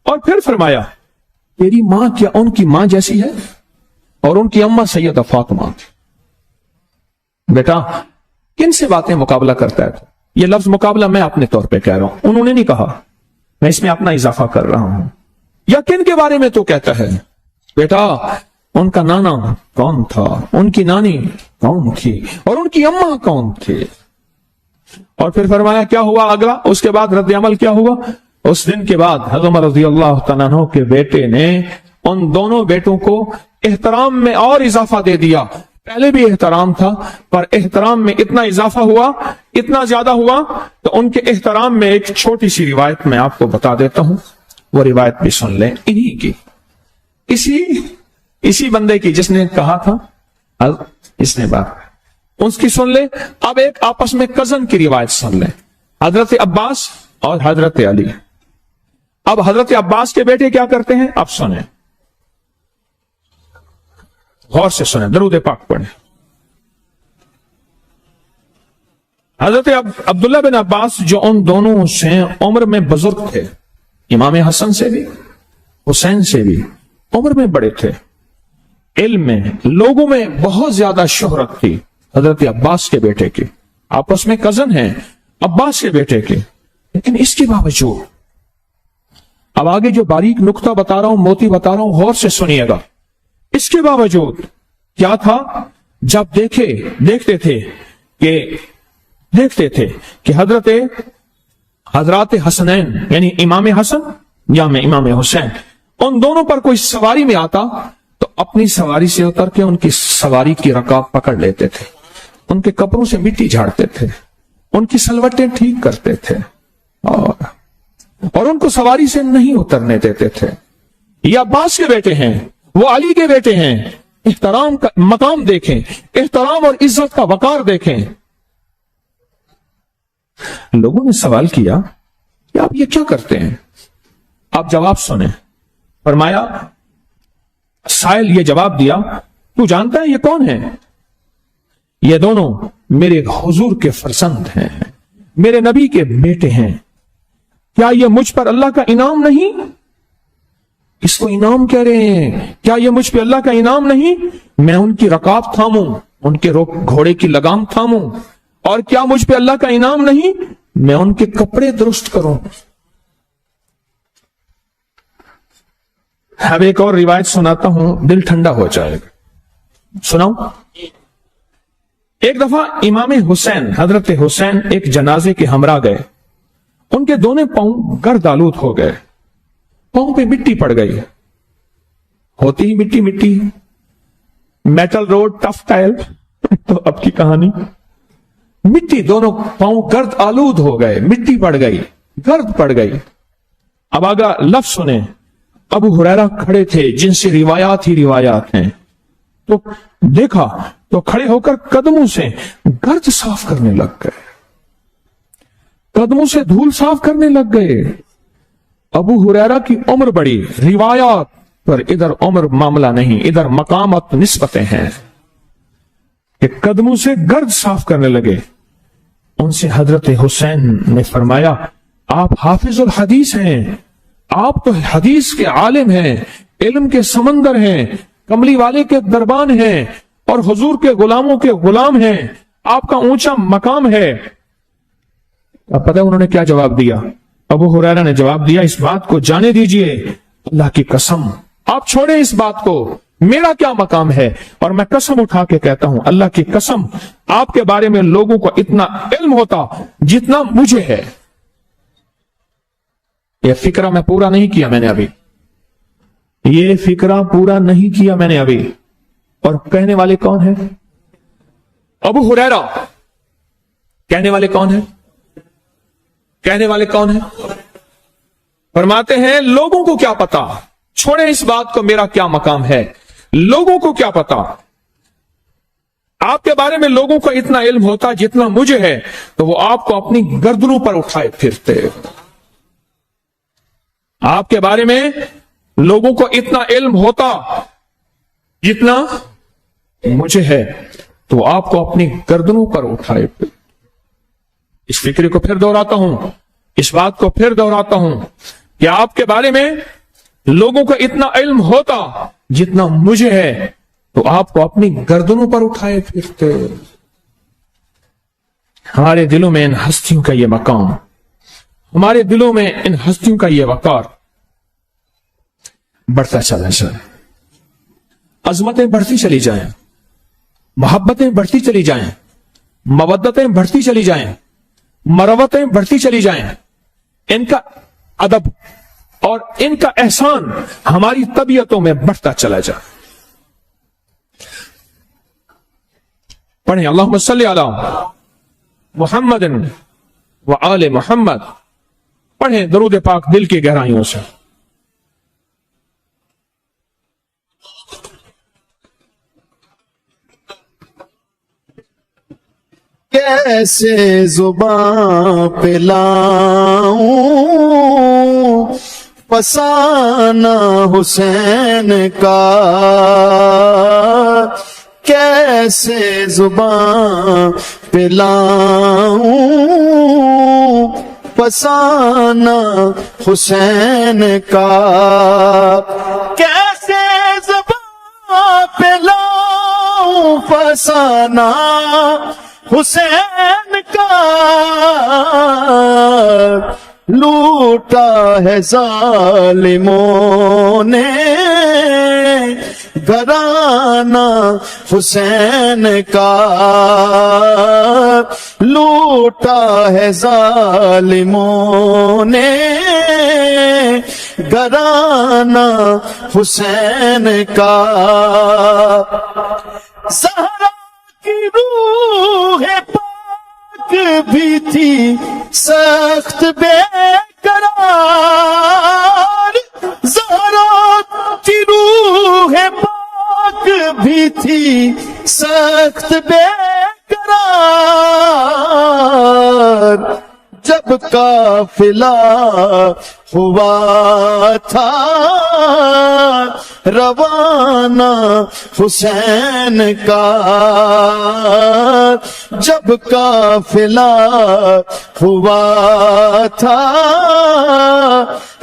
اور پھر فرمایا تیری ماں کیا ان کی ماں جیسی ہے؟ اور ان کی اماں سیدہ فاطمہ تھی۔ بیٹا کن سے باتیں مقابلہ کرتا ہے؟ یہ لفظ مقابلہ میں اپنے طور پہ کہہ رہا ہوں، انہوں نے نہیں کہا، میں اس میں اپنا اضافہ کر رہا ہوں۔ یا کن کے بارے میں تو کہتا ہے، بیٹا ان کا نانا کون تھا، ان کی نانی کون تھی، اور ان کی اماں کون تھی۔ اور پھر فرمایا کیا ہوا اگلا، اس کے بعد رد عمل کیا ہوا؟ اس دن کے بعد حضرت عمر رضی اللہ تعالیٰ عنہ کے بیٹے نے ان دونوں بیٹوں کو احترام میں اور اضافہ دے دیا۔ پہلے بھی احترام تھا، پر احترام میں اتنا اضافہ ہوا، اتنا زیادہ ہوا، تو ان کے احترام میں ایک چھوٹی سی روایت میں آپ کو بتا دیتا ہوں، وہ روایت بھی سن لیں، انہی کی، اسی بندے کی جس نے کہا تھا اس نے بات اس کی سن لیں۔ اب ایک آپس میں کزن کی روایت سن لیں، حضرت عباس اور حضرت علی۔ اب حضرت عباس کے بیٹے کیا کرتے ہیں، اب سنیں، غور سے سنیں، درود پاک پڑھیں۔ حضرت عبداللہ بن عباس جو ان دونوں سے عمر میں بزرگ تھے، امام حسن سے بھی حسین سے بھی عمر میں بڑے تھے، علم میں لوگوں میں بہت زیادہ شہرت تھی حضرت عباس کے بیٹے کی، آپس میں کزن ہیں عباس کے بیٹے کے، لیکن اس کے باوجود اب آگے جو باریک نقطہ بتا رہا ہوں، موتی بتا رہا ہوں، غور سے سنیے گا۔ اس کے باوجود کیا تھا، جب دیکھتے تھے کہ حضرات حسنین یعنی امام حسن یا امام حسین، ان دونوں پر کوئی سواری میں آتا تو اپنی سواری سے اتر کے ان کی سواری کی رکاب پکڑ لیتے تھے، ان کے کپڑوں سے مٹی جھاڑتے تھے، ان کی سلوٹیں ٹھیک کرتے تھے، اور ان کو سواری سے نہیں اترنے دیتے تھے۔ یہ عباس کے بیٹے ہیں، وہ علی کے بیٹے ہیں، احترام کا مقام دیکھیں، احترام اور عزت کا وقار دیکھیں۔ لوگوں نے سوال کیا کہ آپ یہ کیا کرتے ہیں؟ آپ جواب سنیں۔ فرمایا، سائل یہ جواب دیا، تو جانتا ہے یہ کون ہے؟ یہ دونوں میرے حضور کے فرزند ہیں، میرے نبی کے بیٹے ہیں۔ کیا یہ مجھ پر اللہ کا انعام نہیں؟ اس کو انعام کہہ رہے ہیں، کیا یہ مجھ پہ اللہ کا انعام نہیں؟ میں ان کی رکاب تھاموں، ان کے گھوڑے کی لگام تھاموں، اور کیا مجھ پہ اللہ کا انعام نہیں؟ میں ان کے کپڑے درست کروں۔ اب ایک اور روایت سناتا ہوں، دل ٹھنڈا ہو جائے گا، سناؤں۔ ایک دفعہ امام حسین، حضرت حسین ایک جنازے کے ہمراہ گئے، ان کے دونوں پاؤں گرد آلود ہو گئے، پاؤں پہ مٹی پڑ گئی، ہوتی ہی مٹی، میٹل روڈ ٹف ٹائل، تو اب کی کہانی، مٹی، دونوں پاؤں گرد آلود ہو گئے، مٹی پڑ گئی، گرد پڑ گئی۔ اب آگا لفظ سنیں، ابو ہریرہ کھڑے تھے جن سے روایات ہی روایات ہیں، تو دیکھا تو کھڑے ہو کر قدموں سے گرد صاف کرنے لگ گئے، قدموں سے دھول صاف کرنے لگ گئے۔ ابو ہریرہ کی عمر بڑی، روایات پر ادھر عمر معاملہ نہیں، ادھر مقامات نسبتیں ہیں، کہ قدموں سے گرد صاف کرنے لگے۔ ان سے حضرت حسین نے فرمایا، آپ حافظ الحدیث ہیں، آپ تو حدیث کے عالم ہیں، علم کے سمندر ہیں، کملی والے کے دربان ہیں، اور حضور کے غلاموں کے غلام ہیں، آپ کا اونچا مقام ہے۔ اب پتہ انہوں نے کیا جواب دیا؟ ابو ہریرہ نے جواب دیا، اس بات کو جانے دیجئے، اللہ کی قسم آپ چھوڑیں اس بات کو، میرا کیا مقام ہے، اور میں قسم اٹھا کے کہتا ہوں، اللہ کی قسم، آپ کے بارے میں لوگوں کو اتنا علم ہوتا جتنا مجھے ہے۔ یہ فکرہ میں پورا نہیں کیا میں نے ابھی، یہ فکرہ پورا نہیں کیا میں نے ابھی، اور کہنے والے کون ہیں؟ ابو ہریرہ۔ کہنے والے کون ہیں؟ کہنے والے کون ہیں؟ فرماتے ہیں لوگوں کو کیا پتا، چھوڑیں اس بات کو، میرا کیا مقام ہے، لوگوں کو کیا پتا، آپ کے بارے میں لوگوں کو اتنا علم ہوتا جتنا مجھے ہے تو وہ آپ کو اپنی گردنوں پر اٹھائے پھرتے۔ آپ کے بارے میں لوگوں کو اتنا علم ہوتا جتنا مجھے ہے تو آپ کو اپنی گردنوں پر اٹھائے پھرتے۔ اس فکر کو پھر دہراتا ہوں، اس بات کو پھر دہراتا ہوں کہ آپ کے بارے میں لوگوں کو اتنا علم ہوتا جتنا مجھے ہے تو آپ کو اپنی گردنوں پر اٹھائے پھرتے۔ ہمارے دلوں میں ان ہستیوں کا یہ مقام، ہمارے دلوں میں ان ہستیوں کا یہ وقار بڑھتا چلا جائے، عظمتیں بڑھتی چلی جائیں، محبتیں بڑھتی چلی جائیں، مودتیں بڑھتی چلی جائیں، مروتیں بڑھتی چلی جائیں، ان کا ادب اور ان کا احسان ہماری طبیعتوں میں بڑھتا چلا جائے۔ پڑھیں اللہم صلی علی محمد و آل محمد، پڑھیں درود پاک دل کی گہرائیوں سے۔ کیسے زباں پہ لاؤں فسانہ حسین کا، کیسے زباں پہ لاؤں فسانہ حسین کا، کیسے زباں پہ لاؤں فسانہ حسین کا، لوٹا ہے ظالموں نے گھرانہ حسین کا، لوٹا ہے ظالموں نے گھرانہ حسین کا، زہرا کی روح پاک بھی تھی سخت بے قرار، زہرا کی روح پاک بھی تھی سخت بے قرار، جب قافلہ ہوا تھا روانہ حسین کا، جب قافلہ ہوا تھا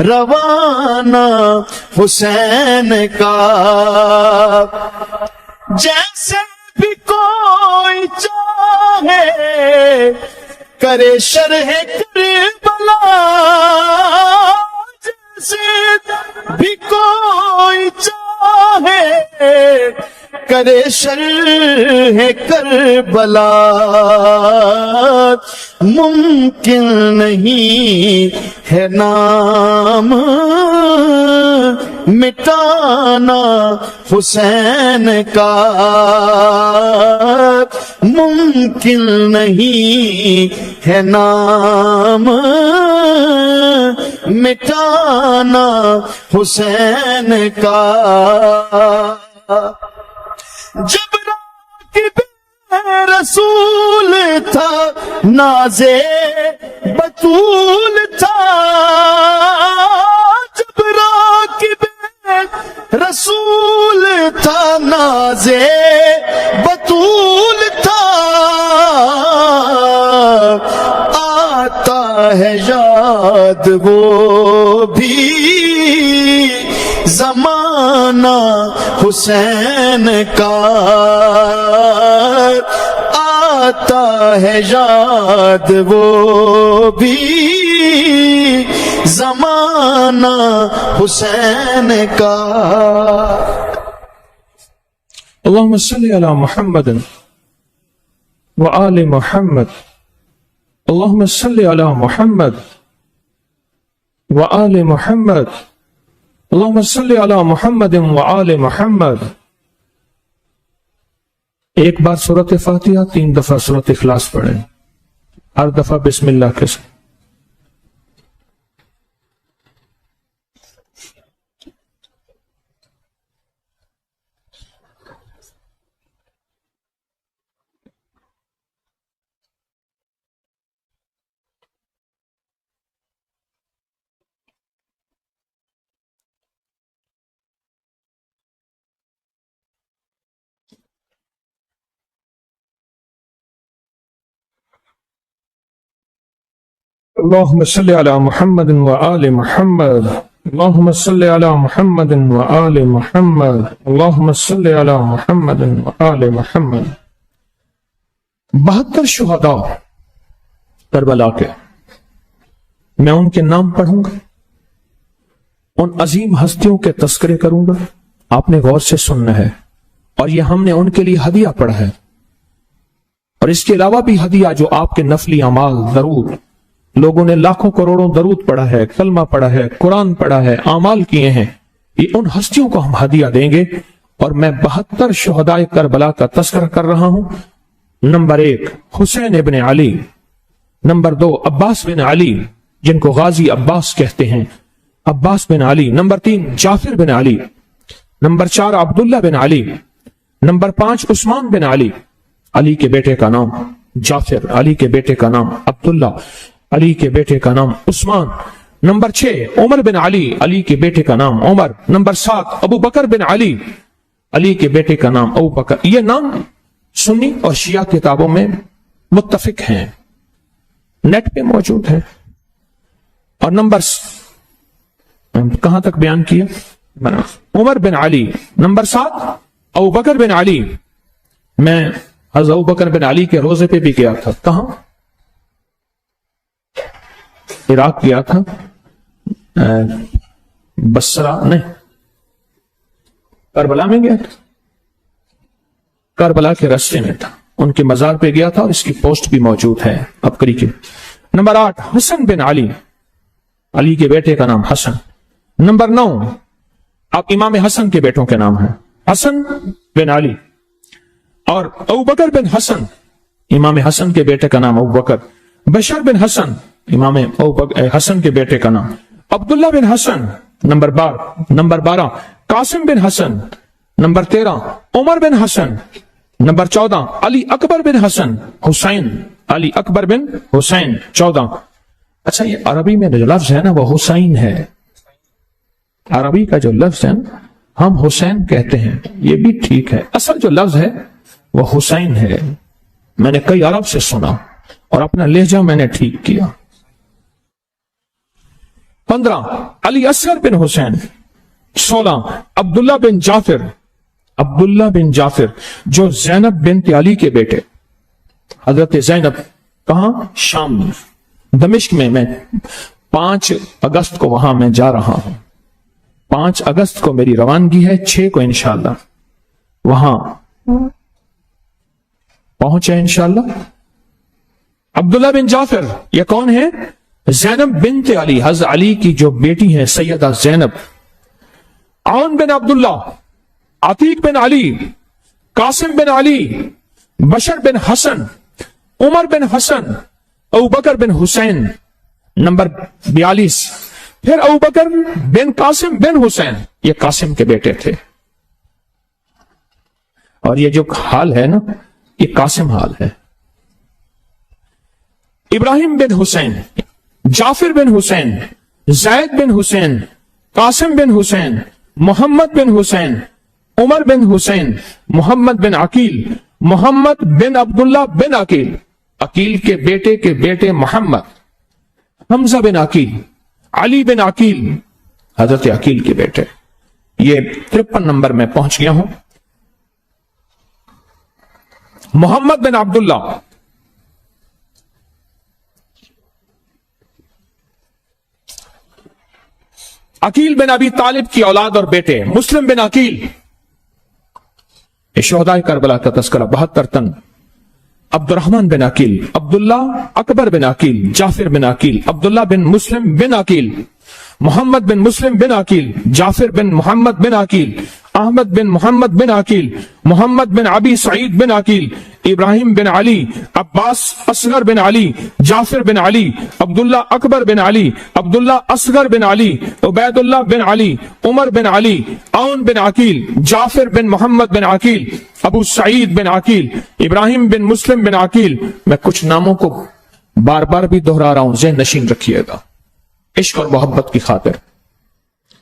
روانہ حسین کا، جیسے بھی کوئی چاہے کرے شرح کربلا، جیسے بھی کوئی چاہے کرے شرح کربلا، ممکن نہیں ہے نام مٹانا حسین کا، ممکن نہیں ہے نام مٹانا حسین کا، جب راکب رسول تھا نازے بطول تھا، جب راکب رسول تھا نازے بطول تھا، آتا ہے یاد وہ بھی زمانہ حسین کا، آتا ہے یاد وہ بھی زمانہ حسین کا۔ اللہم صلی علی محمد و آل محمد، اللہم صلی علی محمد و آل محمد، اللہم صلی علی محمد و آل محمد۔ ایک بار سورۃ فاتحہ، 3 دفعہ سورۃ اخلاص پڑھیں، ہر دفعہ بسم اللہ کے ساتھ۔ اللہم صلی علی محمد و آل محمد، اللہم صلی علی محمد و آل محمد، اللہم صلی علی محمد و آل محمد۔ 72 شہداء کربلا کے، میں ان کے نام پڑھوں گا، ان عظیم ہستیوں کے تذکرے کروں گا، آپ نے غور سے سننا ہے، اور یہ ہم نے ان کے لیے ہدیہ پڑھا ہے، اور اس کے علاوہ بھی ہدیہ جو آپ کے نفلی اعمال، درود، لوگوں نے لاکھوں کروڑوں درود پڑھا ہے، کلمہ پڑھا ہے، قرآن پڑھا ہے، اعمال کیے ہیں، یہ ان ہستیوں کو ہم ہدیہ دیں گے۔ اور میں 72 شہدائے کربلا کا تذکرہ کر رہا ہوں۔ نمبر 1 حسین ابن علی، نمبر 2 عباس بن علی جن کو غازی عباس کہتے ہیں، عباس بن علی، نمبر 3 جعفر بن علی، نمبر 4 عبداللہ بن علی، نمبر 5 عثمان بن علی، علی کے بیٹے کا نام جعفر، علی کے بیٹے کا نام عبداللہ، علی کے بیٹے کا نام عثمان، نمبر 6 عمر بن علی، علی کے بیٹے کا نام عمر، نمبر 7 ابو بکر بن علی، علی کے بیٹے کا نام ابو بکر۔ یہ نام سنی اور شیعہ کتابوں میں متفق ہیں، نیٹ پہ موجود ہے۔ اور نمبر کہاں تک بیان کیا؟ عمر بن علی، نمبر 7 ابو بکر بن علی۔ میں حضرت ابو بکر بن علی کے روزے پہ بھی گیا تھا، کہاں؟ عراق گیا تھا، بصرہ نہیں، کربلا میں گیا تھا، کربلا کے راستے میں تھا، ان کے مزار پہ گیا تھا، اور اس کی پوسٹ بھی موجود ہے اب کری کے۔ نمبر 8 حسن بن علی، علی کے بیٹے کا نام حسن۔ نمبر 9 اب امام حسن کے بیٹوں کے نام ہیں، حسن بن علی، اور ابو بکر بن حسن، امام حسن کے بیٹے کا نام ابو بکر، بشر بن حسن، امام حسن کے بیٹے کا نام عبداللہ بن حسن، نمبر 12 قاسم بن حسن، نمبر 13 عمر بن حسن، نمبر 14 علی اکبر بن حسن حسین، علی اکبر بن حسین 14۔ اچھا یہ عربی میں جو لفظ ہے نا وہ حسین ہے، عربی کا جو لفظ ہے نا ہم حسین کہتے ہیں، یہ بھی ٹھیک ہے، اصل جو لفظ ہے وہ حسین ہے۔ میں نے کئی عرب سے سنا اور اپنا لہجہ میں نے ٹھیک کیا۔ 15 علی اصغر بن حسین، 16 عبداللہ بن جعفر، عبداللہ بن جعفر جو زینب بنت علی کے بیٹے، حضرت زینب کہاں؟ شام میں، دمشق میں 5 اگست کو وہاں میں جا رہا ہوں، 5 اگست کو میری روانگی ہے، 6 کو انشاءاللہ وہاں پہنچے انشاءاللہ۔ عبداللہ بن جعفر یہ کون ہے؟ زینب بنت علی، حضرت علی کی جو بیٹی ہے سیدہ زینب۔ عون بن عبداللہ، عتیق بن علی، قاسم بن علی، بشر بن حسن، عمر بن حسن، ابو بکر بن حسین، نمبر 42 پھر ابو بکر بن قاسم بن حسین، یہ قاسم کے بیٹے تھے، اور یہ جو حال ہے نا یہ قاسم حال ہے۔ ابراہیم بن حسین، جعفر بن حسین، زید بن حسین، قاسم بن حسین، محمد بن حسین، عمر بن حسین، محمد بن عقیل، محمد بن عبداللہ بن عقیل، عقیل کے بیٹے محمد، حمزہ بن عقیل، علی بن عقیل، حضرت عقیل کے بیٹے۔ یہ 53 نمبر میں پہنچ گیا ہوں۔ محمد بن عبداللہ، عقیل بن ابی طالب کی اولاد اور بیٹے، مسلم بن عقیل، شہدائے کربلا کا تذکرہ 72 تن۔ عبد الرحمن بن عقیل، عبداللہ اکبر بن عقیل، جعفر بن عقیل، عبداللہ بن مسلم بن عقیل، محمد بن مسلم بن عقیل، جعفر بن محمد بن عقیل، احمد بن محمد بن عقیل، محمد بن ابی سعید بن عقیل، ابراہیم بن علی، عباس اصغر بن علی، جعفر بن علی، عبداللہ اکبر بن علی، عبداللہ اصغر بن علی، عبید اللہ بن علی، عمر بن علی، عون بن عقیل، جعفر بن محمد بن عقیل، ابو سعید بن عقیل، ابراہیم بن مسلم بن عقیل۔ میں کچھ ناموں کو بار بار بھی دہرا رہا ہوں، ذہن نشین رکھیے گا عشق اور محبت کی خاطر۔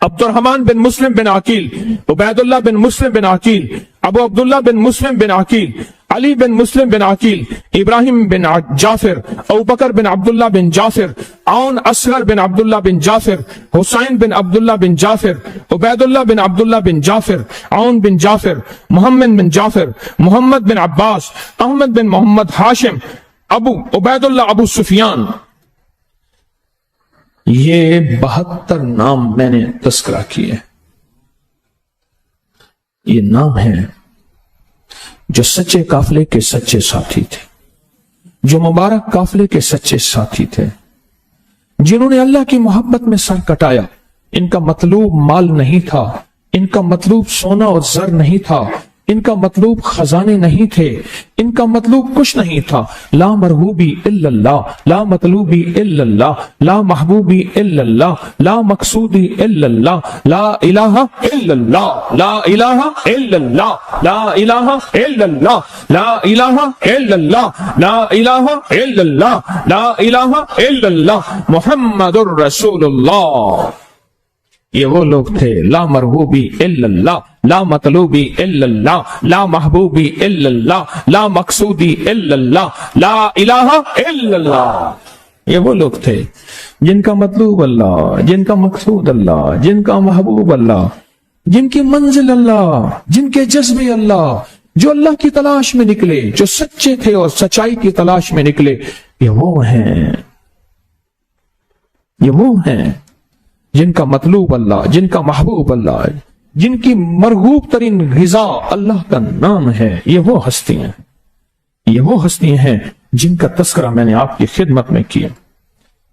عبد الرحمن بن مسلم بن عقیل، عبید اللہ بن مسلم بن عقیل، ابو عبداللہ بن مسلم بن عقیل، علی بن مسلم بن عقیل، ابراہیم بن جعفر، ابو بکر بن عبداللہ بن جعفر، عون اصغر بن عبداللہ بن جعفر، حسین بن عبداللہ بن جعفر، عبید اللہ بن عبداللہ بن جعفر، عون بن جعفر، محمد بن جعفر، محمد بن عباس، احمد بن محمد ہاشم، ابو عبید اللہ ابو سفیان، یہ 72 نام میں نے تذکرہ کیے. یہ نام ہیں جو سچے قافلے کے سچے ساتھی تھے، جو مبارک قافلے کے سچے ساتھی تھے، جنہوں نے اللہ کی محبت میں سر کٹایا. ان کا مطلوب مال نہیں تھا، ان کا مطلوب سونا اور زر نہیں تھا، ان کا مطلوب خزانے نہیں تھے، ان کا مطلوب کچھ نہیں تھا. لا مرغوبی الا اللہ، لا مطلوبی الا اللہ، لا محبوبی الا اللہ، لا مقصودی الا اللہ، لا الہ الا اللہ، لا الہ الا اللہ، لا الہ الا اللہ، لا الہ الا اللہ، لا الہ الا اللہ، لا الہ الا اللہ، محمد الرسول اللہ. یہ وہ لوگ تھے لا مرغوبی الا اللہ، لا مطلوبی الا اللہ، لا محبوبی الا اللہ، لا مقصودی الا اللہ، لا الہ الا اللہ. یہ وہ لوگ تھے جن کا مطلوب اللہ، جن کا مقصود اللہ، جن کا محبوب اللہ، جن کی منزل اللہ، جن کے جذبے اللہ، جو اللہ کی تلاش میں نکلے، جو سچے تھے اور سچائی کی تلاش میں نکلے. یہ وہ ہیں، یہ وہ ہیں جن کا مطلوب اللہ، جن کا محبوب اللہ، جن کی مرغوب ترین غذا اللہ کا نام ہے. یہ وہ ہستیاں ہیں، یہ وہ ہستیاں ہیں جن کا تذکرہ میں نے آپ کی خدمت میں کیا.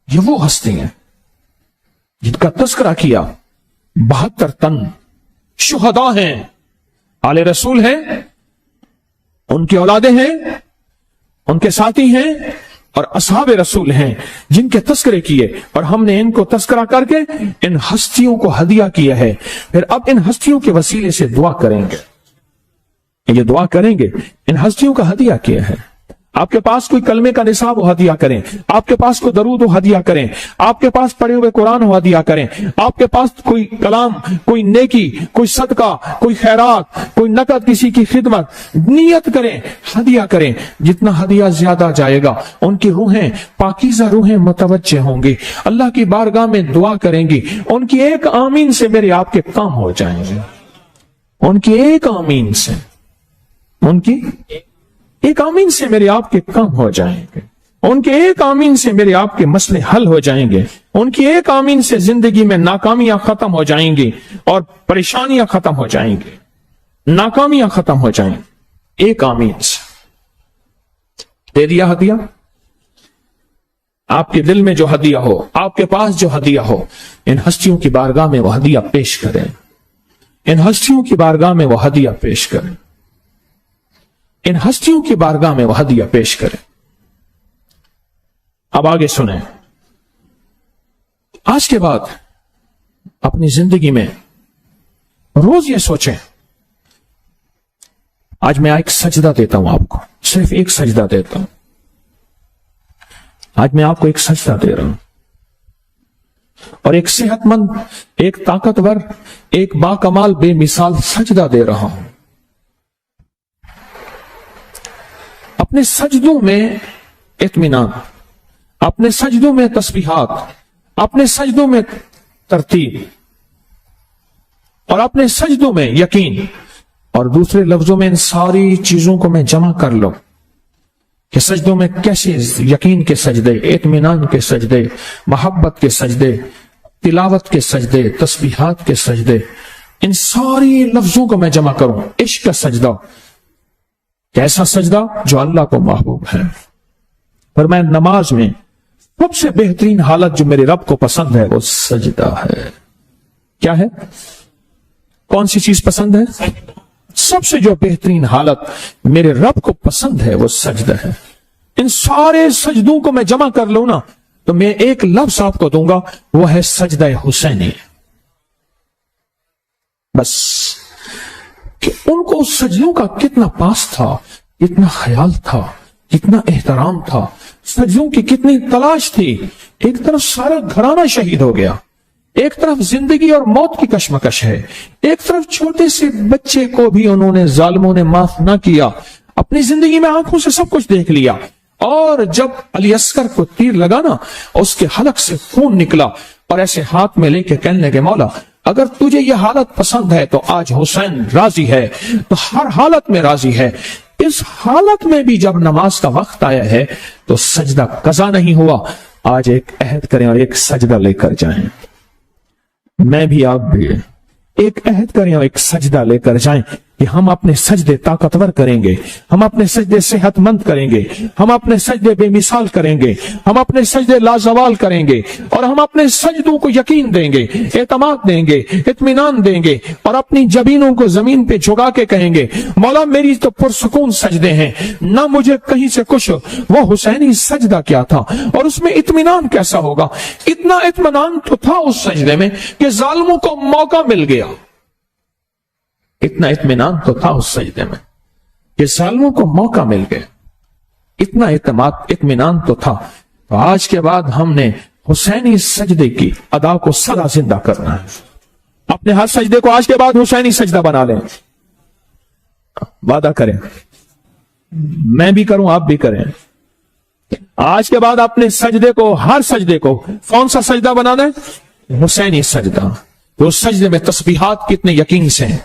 یہ وہ ہستیاں ہیں جن کا تذکرہ کیا. 72 تن شہداء ہیں، آل رسول ہیں، ان کی اولادیں ہیں، ان کے ساتھی ہیں اور اصحاب رسول ہیں جن کے تذکرے کیے. اور ہم نے ان کو تذکرہ کر کے ان ہستیوں کو ہدیہ کیا ہے. پھر اب ان ہستیوں کے وسیلے سے دعا کریں گے، یہ دعا کریں گے. ان ہستیوں کا ہدیہ کیا ہے. آپ کے پاس کوئی کلمے کا نصاب ہو ہدیہ کریں، آپ کے پاس کوئی درود ہو ہدیہ کریں، آپ کے پاس پڑھے ہوئے قرآن ہو ہدیہ کریں، آپ کے پاس کوئی کلام، کوئی نیکی، کوئی صدقہ، کوئی خیرات، کوئی نقد کسی کی خدمت، نیت کریں، ہدیہ کریں. جتنا ہدیہ زیادہ جائے گا ان کی روحیں، پاکیزہ روحیں متوجہ ہوں گی، اللہ کی بارگاہ میں دعا کریں گی. ان کی ایک آمین سے میرے آپ کے کام ہو جائیں گے. ان کی ایک آمین سے، ان کی ایک آمین سے میرے آپ کے کام ہو جائیں گے. ان کے ایک آمین سے میرے آپ کے مسئلے حل ہو جائیں گے. ان کی ایک آمین سے زندگی میں ناکامیاں ختم ہو جائیں گی اور پریشانیاں ختم ہو جائیں گی، ناکامیاں ختم ہو جائیں گی. ایک آمین سے دے دیا ہدیہ. آپ کے دل میں جو ہدیہ ہو، آپ کے پاس جو ہدیہ ہو، ان ہستیوں کی بارگاہ میں وہ ہدیہ پیش کریں. ان ہستیوں کی بارگاہ میں وہ ہدیہ پیش کریں. ان ہستیوں کی بارگاہ میں وہ ہدیہ پیش کریں. اب آگے سنیں. آج کے بعد اپنی زندگی میں روز یہ سوچیں، آج میں ایک سجدہ دیتا ہوں آپ کو، صرف ایک سجدہ دیتا ہوں. آج میں آپ کو ایک سجدہ دے رہا ہوں اور ایک صحت مند، ایک طاقتور، ایک باکمال، بے مثال سجدہ دے رہا ہوں. اپنے سجدوں میں اطمینان، اپنے سجدوں میں تسبیحات، اپنے سجدوں میں ترتیب اور اپنے سجدوں میں یقین. اور دوسرے لفظوں میں ان ساری چیزوں کو میں جمع کر لوں کہ سجدوں میں کیسے یقین کے سجدے، اطمینان کے سجدے، محبت کے سجدے، تلاوت کے سجدے، تسبیحات کے سجدے، ان ساری لفظوں کو میں جمع کروں. عشق کا سجدہ، کیسا سجدہ جو اللہ کو محبوب ہے. پر میں نماز میں سب سے بہترین حالت جو میرے رب کو پسند ہے وہ سجدہ ہے. کیا ہے؟ کون سی چیز پسند ہے؟ سب سے جو بہترین حالت میرے رب کو پسند ہے وہ سجدہ ہے. ان سارے سجدوں کو میں جمع کر لوں نا تو میں ایک لفظ آپ کو دوں گا، وہ ہے سجدہ حسینی. بس کہ ان کو اس سجدوں کا کتنا پاس تھا، کتنا خیال تھا، کتنا احترام تھا، سجدوں کی کتنی تلاش تھی. ایک طرف سارا گھرانہ شہید ہو گیا، ایک طرف زندگی اور موت کی کشمکش ہے، ایک طرف چھوٹے سے بچے کو بھی انہوں نے ظالموں نے معاف نہ کیا. اپنی زندگی میں آنکھوں سے سب کچھ دیکھ لیا، اور جب علی اصغر کو تیر لگا نا، اس کے حلق سے خون نکلا اور ایسے ہاتھ میں لے کے کہنے لگے، مولا اگر تجھے یہ حالت پسند ہے تو آج حسین راضی ہے، تو ہر حالت میں راضی ہے. اس حالت میں بھی جب نماز کا وقت آیا ہے تو سجدہ قضا نہیں ہوا. آج ایک عہد کریں اور ایک سجدہ لے کر جائیں. میں بھی آپ بھی ایک عہد کریں اور ایک سجدہ لے کر جائیں کہ ہم اپنے سجدے طاقتور کریں گے, ہم اپنے سجدے صحت مند کریں گے, ہم اپنے سجدے بے مثال کریں گے, ہم اپنے سجدے لازوال کریں گے, اور ہم اپنے سجدوں کو یقین دیں گے, اعتماد دیں گے, اطمینان دیں گے, اور اپنی جبینوں کو زمین پہ جھکا کے کہیں گے مولا میری تو پرسکون سجدے ہیں, نہ مجھے کہیں سے کچھ. وہ حسینی سجدہ کیا تھا اور اس میں اطمینان کیسا ہوگا. اتنا اطمینان تو تھا اس سجدے میں کہ ظالموں کو موقع مل گیا. اتنا اطمینان تو تھا اس سجدے میں کہ ظالموں کو موقع مل گیا. اتنا اطمینان تو تھا. تو آج کے بعد ہم نے حسینی سجدے کی ادا کو سدا زندہ کرنا ہے. اپنے ہر سجدے کو آج کے بعد حسینی سجدہ بنا لیں. وعدہ کریں, میں بھی کروں آپ بھی کریں. آج کے بعد اپنے سجدے کو, ہر سجدے کو کون سا سجدہ بنانا ہے؟ حسینی سجدہ. تو اس سجدے میں تسبیحات کتنے یقین سے ہیں,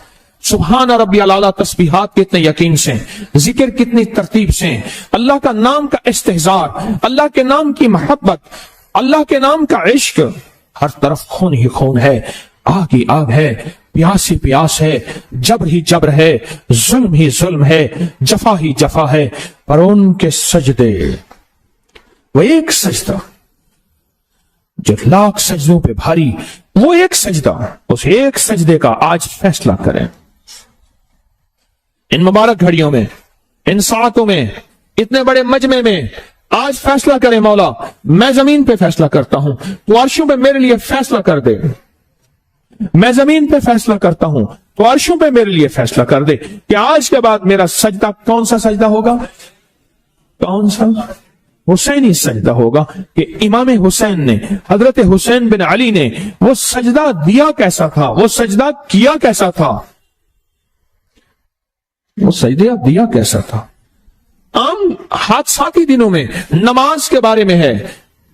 سبحان ربی الاعلیٰ تسبیحات کتنے یقین سے, ذکر کتنی ترتیب سے, اللہ کا نام کا استحضار, اللہ کے نام کی محبت, اللہ کے نام کا عشق. ہر طرف خون ہی خون ہے, آگ ہی آگ ہے, پیاس ہی پیاس ہے, جبر ہی جبر ہے, ظلم ہی ظلم ہے, جفا ہی جفا ہے. پر ان کے سجدے, وہ ایک سجدہ جو لاکھ سجدوں پہ بھاری, وہ ایک سجدہ, اس ایک سجدے کا آج فیصلہ کریں. ان مبارک گھڑیوں میں, ان ساعتوں میں, اتنے بڑے مجمع میں آج فیصلہ کریں مولا میں زمین پہ فیصلہ کرتا ہوں, تو عرشوں پہ میرے لیے فیصلہ کر دے. میں زمین پہ فیصلہ کرتا ہوں تو عرشوں پہ میرے لیے فیصلہ کر دے کہ آج کے بعد میرا سجدہ کون سا سجدہ ہوگا؟ کون سا؟ حسینی سجدہ ہوگا. کہ امام حسین نے, حضرت حسین بن علی نے وہ سجدہ دیا کیسا تھا, وہ سجدہ کیا کیسا تھا, وہ سجدہ دیا کیسا تھا. عام حادثاتی دنوں میں نماز کے بارے میں ہے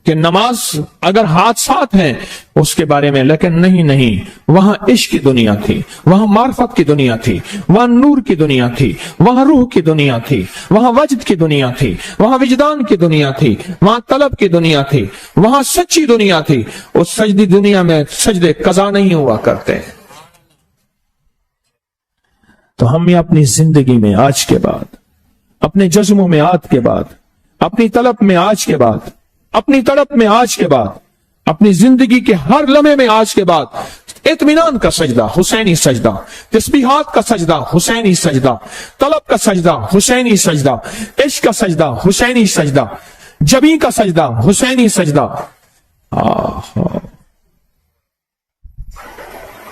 کہ نماز اگر حادثات ہیں اس کے بارے میں, لیکن نہیں, وہاں عشق کی دنیا تھی, وہاں معرفت کی دنیا تھی, وہاں نور کی دنیا تھی, وہاں روح کی دنیا تھی, وہاں وجد کی دنیا تھی, وہاں وجدان کی دنیا تھی, وہاں طلب کی دنیا تھی, وہاں سچی دنیا تھی. اس سجدی دنیا میں سجدے قضا نہیں ہوا کرتے. تو ہم اپنی زندگی میں آج کے بعد, اپنے جذبوں میں آج کے بعد, اپنی طلب میں آج کے بعد, اپنی تڑپ میں آج کے بعد, اپنی زندگی کے ہر لمحے میں آج کے بعد اطمینان کا سجدہ حسینی سجدہ, تسبیحات کا سجدہ حسینی سجدہ, طلب کا سجدہ حسینی سجدہ, عشق کا سجدہ حسینی سجدہ, جبی کا سجدہ حسینی سجدہ.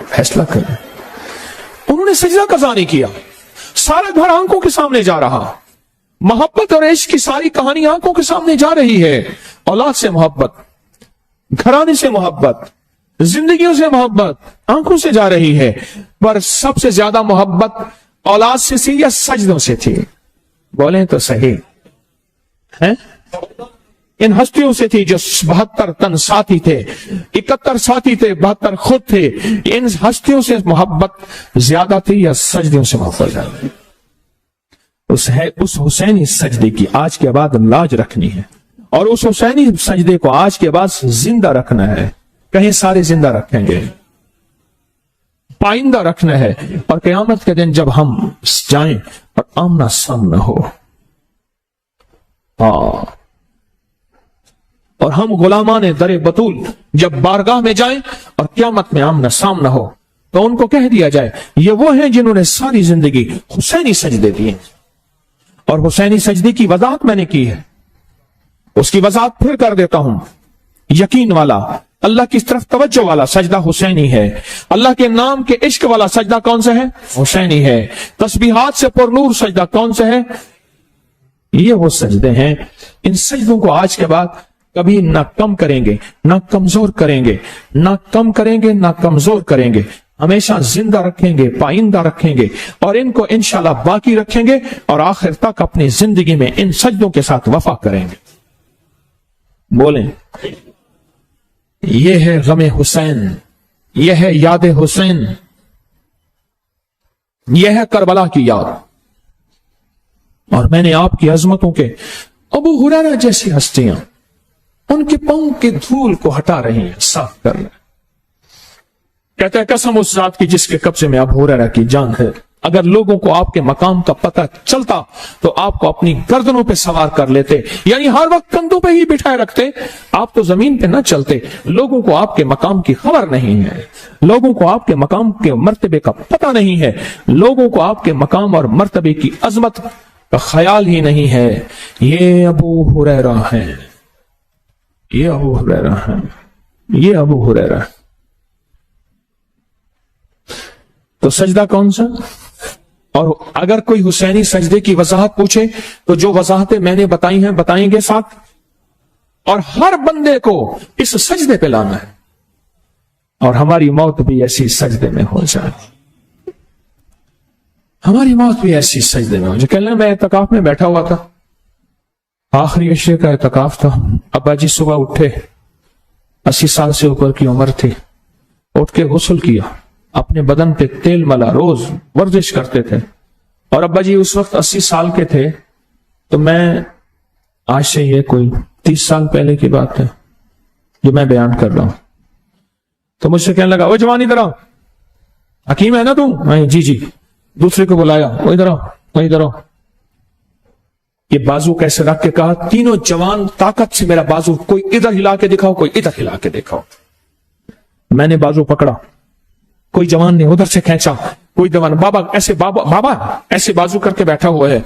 فیصلہ کریں. انہوں نے سجدہ قضا نہیں کیا, سارا گھر آنکھوں کے سامنے جا رہا, محبت اور عشق کی ساری کہانی آنکھوں کے سامنے جا رہی ہے. اولاد سے محبت, گھرانے سے محبت, زندگیوں سے محبت آنکھوں سے جا رہی ہے, پر سب سے زیادہ محبت اولاد سے تھی یا سجدوں سے تھی؟ بولیں تو صحیح ہیں. ان ہستیوں سے تھی جو 72 تن ساتھی تھے, 71 ساتھی تھے, 72 خود تھے. ان ہستیوں سے محبت زیادہ تھی یا سجدوں سے محبت زیادہ تھی؟ اس حسینی سجدے کی آج کے بعد لاج رکھنی ہے, اور اس حسینی سجدے کو آج کے بعد زندہ رکھنا ہے. کہیں سارے زندہ رکھیں گے, پائندہ رکھنا ہے. اور قیامت کے دن جب ہم جائیں اور آمنا سامنا ہو, اور ہم غلامان در بطول جب بارگاہ میں جائیں اور قیامت میں آمنا سامنا ہو, تو ان کو کہہ دیا جائے یہ وہ ہیں جنہوں نے ساری زندگی حسینی سجدے دیے. اور حسینی سجدے کی وضاحت میں نے کی ہے, اس کی وضاحت پھر کر دیتا ہوں. یقین والا, اللہ کی طرف توجہ والا سجدہ حسینی ہے. اللہ کے نام کے عشق والا سجدہ کون سا ہے؟ حسینی ہے. تسبیحات سے پر نور سجدہ کون سا ہے؟ یہ وہ سجدے ہیں. ان سجدوں کو آج کے بعد کبھی نہ کم کریں گے, نہ کمزور کریں گے, نہ کم کریں گے, نہ کمزور کریں گے. ہمیشہ زندہ رکھیں گے, پائندہ رکھیں گے, اور ان کو انشاءاللہ باقی رکھیں گے, اور آخر تک اپنی زندگی میں ان سجدوں کے ساتھ وفا کریں گے. بولیں, یہ ہے غم حسین, یہ ہے یاد حسین, یہ ہے کربلا کی یاد. اور میں نے آپ کی عظمتوں کے ابو ہریرہ جیسی ہستیاں ان کے پاؤں کے دھول کو ہٹا رہی ہیں، صاف کر رہے ہیں۔ کہتا ہے قسم اس ذات کی جس کے قبضے میں ابو ہریرہ کی جان ہے، اگر لوگوں کو آپ کے مقام کا پتہ چلتا تو آپ کو اپنی گردنوں پہ سوار کر لیتے، یعنی ہر وقت کندھوں پہ ہی بٹھائے رکھتے، آپ تو زمین پہ نہ چلتے۔ لوگوں کو آپ کے مقام کی خبر نہیں ہے، لوگوں کو آپ کے مقام کے مرتبے کا پتہ نہیں ہے، لوگوں کو آپ کے مقام اور مرتبے کی عظمت کا خیال ہی نہیں ہے۔ یہ ابو ہریرہ ہے، یہ ابو ہریرہ ہے، یہ ابو ہریرہ ہے۔ تو سجدہ کون سا؟ اور اگر کوئی حسینی سجدے کی وضاحت پوچھے تو جو وضاحتیں میں نے بتائی ہیں بتائیں گے ساتھ، اور ہر بندے کو اس سجدے پہ لانا ہے، اور ہماری موت بھی ایسی سجدے میں ہو جائے، ہماری موت بھی ایسی سجدے میں ہو جائے۔ کہنا میں اعتکاف میں بیٹھا ہوا تھا، آخری عشرے کا اعتکاف تھا، ابا جی صبح اٹھے، 80 سال سے اوپر کی عمر تھی، اٹھ کے غسل کیا، اپنے بدن پہ تیل ملا، روز ورزش کرتے تھے، اور ابا جی اس وقت 80 سال کے تھے، تو میں آج سے یہ کوئی 30 سال پہلے کی بات ہے جو میں بیان کر رہا ہوں، تو مجھ سے کہنے لگا، وہ جوان ادھر آؤ، حکیم ہے نا تم؟ میں جی جی، دوسرے کو بلایا، وہ ادھر آؤ، وہ ادھر آؤ، یہ بازو کیسے رکھ کے کہا، تینوں جوان طاقت سے میرا بازو، کوئی ادھر ہلا کے دکھاؤ، کوئی ادھر ہلا کے دکھاؤ۔ میں نے بازو پکڑا، کوئی جوان نے ادھر سے کھینچا، کوئی جوان، بابا ایسے، بابا ایسے بازو کر کے بیٹھا ہوا ہے،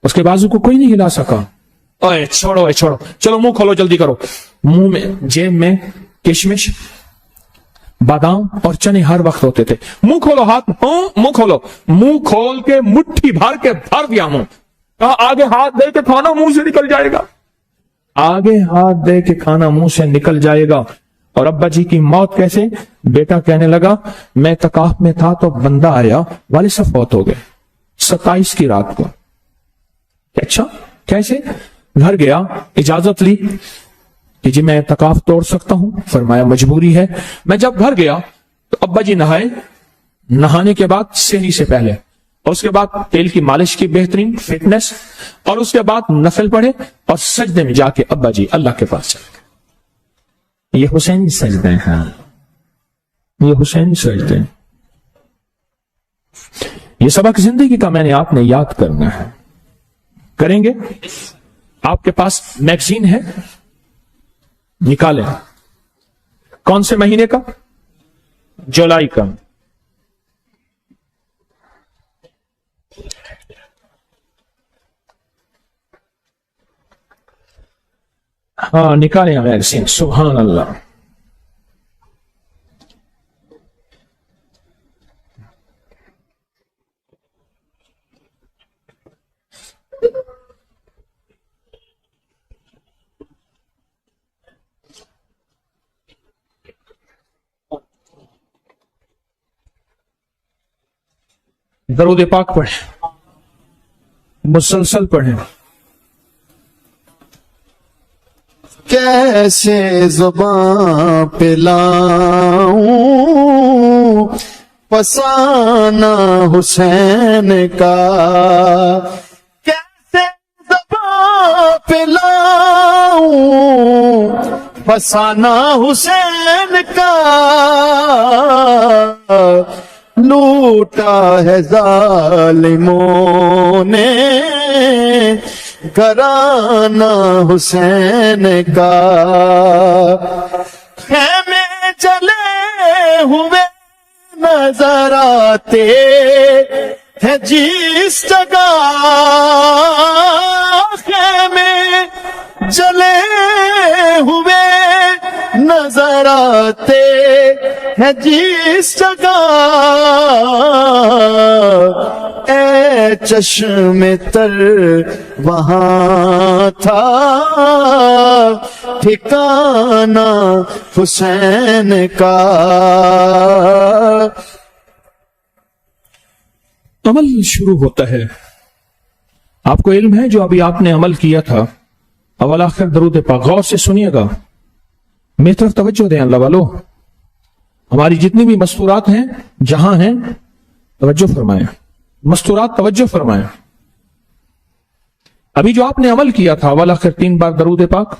اس کے بازو کو کوئی نہیں ہلا سکا۔ اوے چھوڑو، اے چھوڑو، چلو منہ کھولو، جلدی کرو۔ منہ میں، جیب میں کشمش، بادام اور چنے ہر وقت ہوتے تھے۔ منہ کھولو، ہاتھ، منہ کھولو، منہ کھول کے مٹھی بھر کے بھر دیا منہ، کہا آگے ہاتھ دے کے کھانا منہ سے نکل جائے گا، آگے ہاتھ دے کے کھانا منہ سے نکل جائے گا۔ اور ابا جی کی موت کیسے؟ بیٹا کہنے لگا، میں اعتکاف میں تھا تو بندہ آیا، والد صاحب فوت ہو گئے 27 کی رات کو۔ اچھا کیسے؟ گھر گیا، اجازت لی کہ جی میں اعتکاف توڑ سکتا ہوں، فرمایا مجبوری ہے۔ میں جب گھر گیا تو ابا جی نہائے، نہانے کے بعد سحری سے پہلے، اور اس کے بعد تیل کی مالش کی بہترین فٹنس، اور اس کے بعد نفل پڑھے، اور سجدے میں جا کے ابا جی اللہ کے پاس چلے گئے۔ یہ حسینی سجدے ہیں، یہ حسینی سجدے ہیں۔ یہ سبق زندگی کا میں نے آپ نے یاد کرنا ہے، کریں گے؟ آپ کے پاس میگزین ہے، نکالیں۔ کون سے مہینے کا؟ جولائی کا۔ ہاں نکالیں میگزین، سبحان اللہ۔ درود پاک پڑھیں، مسلسل پڑھیں۔ کیسے زباں پہ لاؤں فسانہ حسین کا، کیسے زباں پہ لاؤں فسانہ حسین کا، لوٹا ہے ظالموں نے گھرانہ حسین کا، خیمے جلے ہوئے نظر آتے ہیں جس جگہ، خیمے جلے ہوئے نظر آتے ہیں جس جگہ، اے چشم تر وہاں تھا ٹھکانہ حسین کا۔ عمل شروع ہوتا ہے، آپ کو علم ہے جو ابھی آپ نے عمل کیا تھا، اول آخر درود پاک، غور سے سنیے گا، میری طرف توجہ دیں اللہ والو، ہماری جتنی بھی مستورات ہیں جہاں ہیں توجہ فرمائیں، مستورات توجہ فرمائیں۔ ابھی جو آپ نے عمل کیا تھا اول آخر 3 بار درود پاک،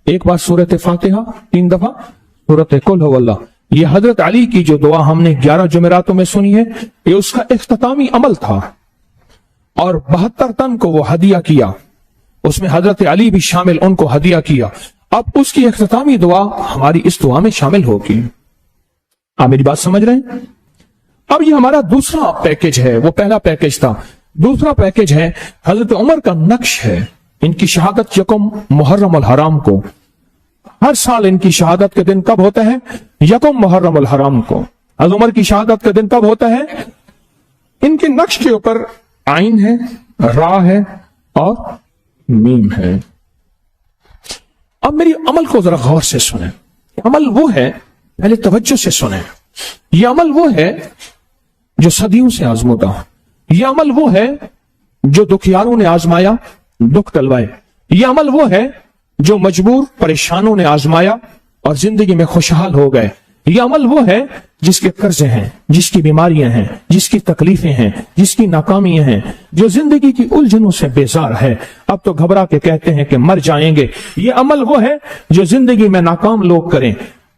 1 بار سورت فاتحہ، 3 دفعہ سورت قل هو اللہ، یہ حضرت علی کی جو دعا ہم نے 11 جمعراتوں میں سنی ہے، یہ اس کا اختتامی عمل تھا، اور 72 تن کو وہ ہدیہ کیا، اس میں حضرت علی بھی شامل، ان کو ہدیہ کیا۔ اب اس کی اختتامی دعا ہماری اس دعا میں شامل ہوگی۔ آپ میری بات سمجھ رہے ہیں؟ اب یہ ہمارا دوسرا پیکج ہے، وہ پہلا پیکج تھا، دوسرا پیکج ہے حضرت عمر کا نقش ہے۔ ان کی شہادت یکم محرم الحرام کو، ہر سال ان کی شہادت کے دن کب ہوتا ہے؟ یکم محرم الحرام کو۔ حضرت عمر کی شہادت کا دن کب ہوتا ہے؟ ان کے نقش کے اوپر عین ہے، را ہے اور میم ہے۔ اب میری عمل کو ذرا غور سے سنیں۔ عمل وہ ہے، پہلے توجہ سے سنیں، یہ عمل وہ ہے جو صدیوں سے آزمودہ، یہ عمل وہ ہے جو دکھیاروں نے آزمایا، دکھ ٹلوائے، یہ عمل وہ ہے جو مجبور پریشانوں نے آزمایا اور زندگی میں خوشحال ہو گئے، یہ عمل وہ ہے جس کے قرضے ہیں، جس کی بیماریاں ہیں، جس کی تکلیفیں ہیں، جس کی ناکامیاں ہیں، جو زندگی کی الجھنوں سے بیزار ہے، اب تو گھبرا کے کہتے ہیں کہ مر جائیں گے، یہ عمل وہ ہے جو زندگی میں ناکام لوگ کریں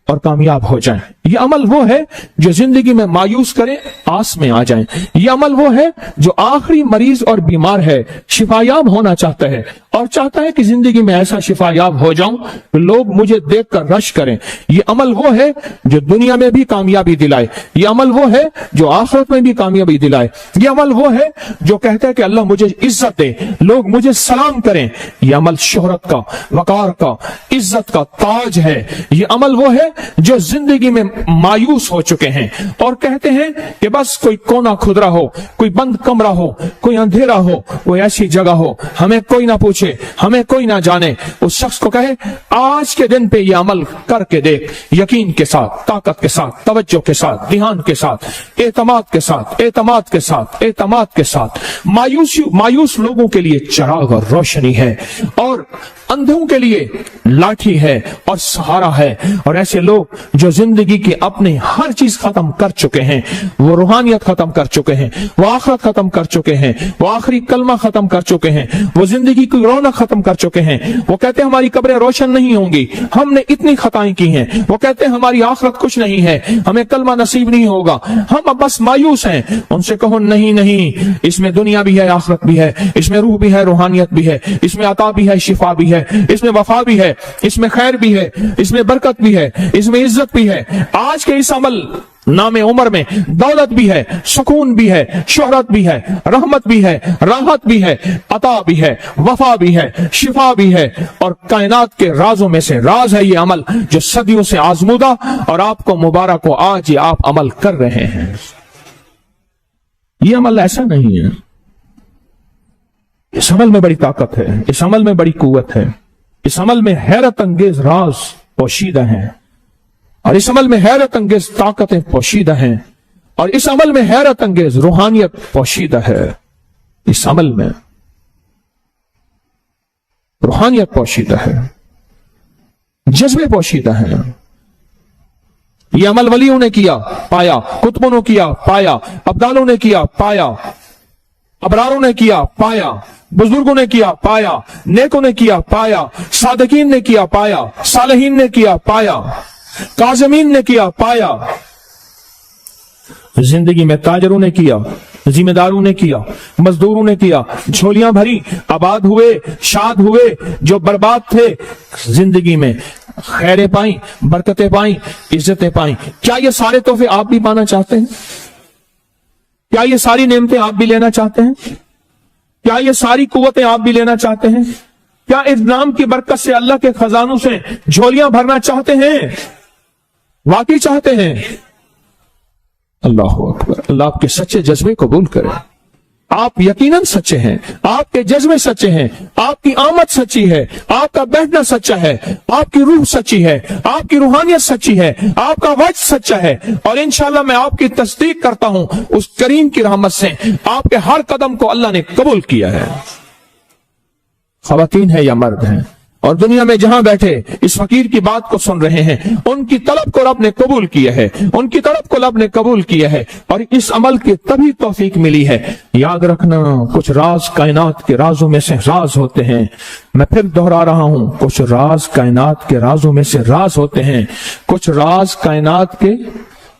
اور کامیاب ہو جائیں، یہ عمل وہ ہے جو زندگی میں مایوس کریں، آس میں آ جائیں، یہ عمل وہ ہے جو آخری مریض اور بیمار ہے، شفایاب ہونا چاہتا ہے اور چاہتا ہے کہ زندگی میں ایسا شفایاب ہو جاؤں کہ لوگ مجھے دیکھ کر رش کریں، یہ عمل وہ ہے جو دنیا میں بھی کامیابی دلائے، یہ عمل وہ ہے جو آخرت میں بھی کامیابی دلائے، یہ عمل وہ ہے جو کہتا ہے کہ اللہ مجھے عزت دے، لوگ مجھے سلام کریں، یہ عمل شہرت کا، وقار کا، عزت کا تاج ہے، یہ عمل وہ ہے جو زندگی میں مایوس ہو چکے ہیں اور کہتے ہیں کہ بس کوئی کونا کھدرا ہو، کوئی بند کمرہ ہو، کوئی اندھیرا ہو، کوئی ایسی جگہ ہو ہمیں کوئی نہ پوچھے، ہمیں کوئی نہ جانے، اس شخص کو کہے آج کے دن پہ یہ عمل کر کے دیکھ، یقین کے ساتھ، طاقت کے ساتھ، توجہ کے ساتھ، دھیان کے ساتھ، اعتماد کے ساتھ، اعتماد کے ساتھ، اعتماد کے ساتھ۔ مایوس لوگوں کے لیے چراغ اور روشنی ہے، اور اندھوں کے لیے لاٹھی ہے اور سہارا ہے، اور ایسے لوگ جو زندگی کی اپنی ہر چیز ختم کر چکے ہیں، وہ روحانیت ختم کر چکے ہیں، وہ آخرت ختم کر چکے ہیں، وہ آخری کلمہ ختم کر چکے ہیں، وہ زندگی کی رونق ختم کر چکے ہیں، وہ کہتے ہیں ہماری قبریں روشن نہیں ہوں گی، ہم نے اتنی خطائیں کی ہیں، وہ کہتے ہیں ہماری آخرت کچھ نہیں ہے، ہمیں کلمہ نصیب نہیں ہوگا، ہم اب بس مایوس ہیں۔ ان سے کہو نہیں نہیں، اس میں دنیا بھی ہے، آخرت بھی ہے، اس میں روح بھی ہے، روحانیت بھی ہے، اس میں عطا بھی ہے، شفا بھی ہے، اس میں وفا بھی ہے، اس میں خیر بھی ہے، اس میں برکت بھی ہے، اس میں عزت بھی ہے۔ آج کے اس عمل نام عمر میں دولت بھی ہے، سکون بھی ہے، شہرت بھی ہے، رحمت بھی ہے، راحت بھی ہے، عطا بھی ہے، وفا بھی ہے، شفا بھی ہے، اور کائنات کے رازوں میں سے راز ہے یہ عمل جو صدیوں سے آزمودہ، اور آپ کو مبارک ہو آج یہ آپ عمل کر رہے ہیں۔ یہ عمل ایسا نہیں ہے، اس عمل میں بڑی طاقت ہے، اس عمل میں بڑی قوت ہے، اس عمل میں حیرت انگیز راز پوشیدہ ہیں، اور اس عمل میں حیرت انگیز طاقتیں پوشیدہ ہیں، اور اس عمل میں حیرت انگیز روحانیت پوشیدہ ہے، اس عمل میں روحانیت پوشیدہ ہے، جذبے پوشیدہ ہیں۔ یہ عمل ولیوں نے کیا، پایا، کتبوں نے کیا، پایا، ابدالوں نے کیا، پایا، ابراروں نے کیا، پایا، بزرگوں نے کیا، پایا، نیکوں نے کیا، پایا، صادقین نے کیا، پایا، صالحین نے کیا، پایا، کاظمین نے کیا، پایا۔ زندگی میں تاجروں نے کیا، ذمہ داروں نے کیا، مزدوروں نے کیا، جھولیاں بھری، آباد ہوئے، شاد ہوئے، جو برباد تھے زندگی میں خیریں پائیں، برکتیں پائیں، عزتیں پائیں۔ کیا یہ سارے تحفے آپ بھی پانا چاہتے ہیں؟ کیا یہ ساری نعمتیں آپ بھی لینا چاہتے ہیں؟ کیا یہ ساری قوتیں آپ بھی لینا چاہتے ہیں؟ کیا اس نام کی برکت سے اللہ کے خزانوں سے جھولیاں بھرنا چاہتے ہیں؟ واقعی چاہتے ہیں؟ اللہ اکبر، اللہ آپ کے سچے جذبے قبول کرے۔ آپ یقیناً سچے ہیں، آپ کے جذبے سچے ہیں، آپ کی آمد سچی ہے، آپ کا بیٹھنا سچا ہے، آپ کی روح سچی ہے، آپ کی روحانیت سچی ہے، آپ کا وجد سچا ہے، اور انشاءاللہ میں آپ کی تصدیق کرتا ہوں اس کریم کی رحمت سے آپ کے ہر قدم کو اللہ نے قبول کیا ہے۔ خواتین ہیں یا مرد ہیں، اور دنیا میں جہاں بیٹھے اس فقیر کی بات کو سن رہے ہیں، ان کی طلب کو رب نے قبول کیا ہے، ان کی طلب کو رب نے قبول کیا ہے، اور اس عمل کی تبھی توفیق ملی ہے۔ یاد رکھنا، کچھ راز کائنات کے رازوں میں سے راز ہوتے ہیں، میں پھر دہرا رہا ہوں، کچھ راز کائنات کے رازوں میں سے راز ہوتے ہیں، کچھ راز کائنات کے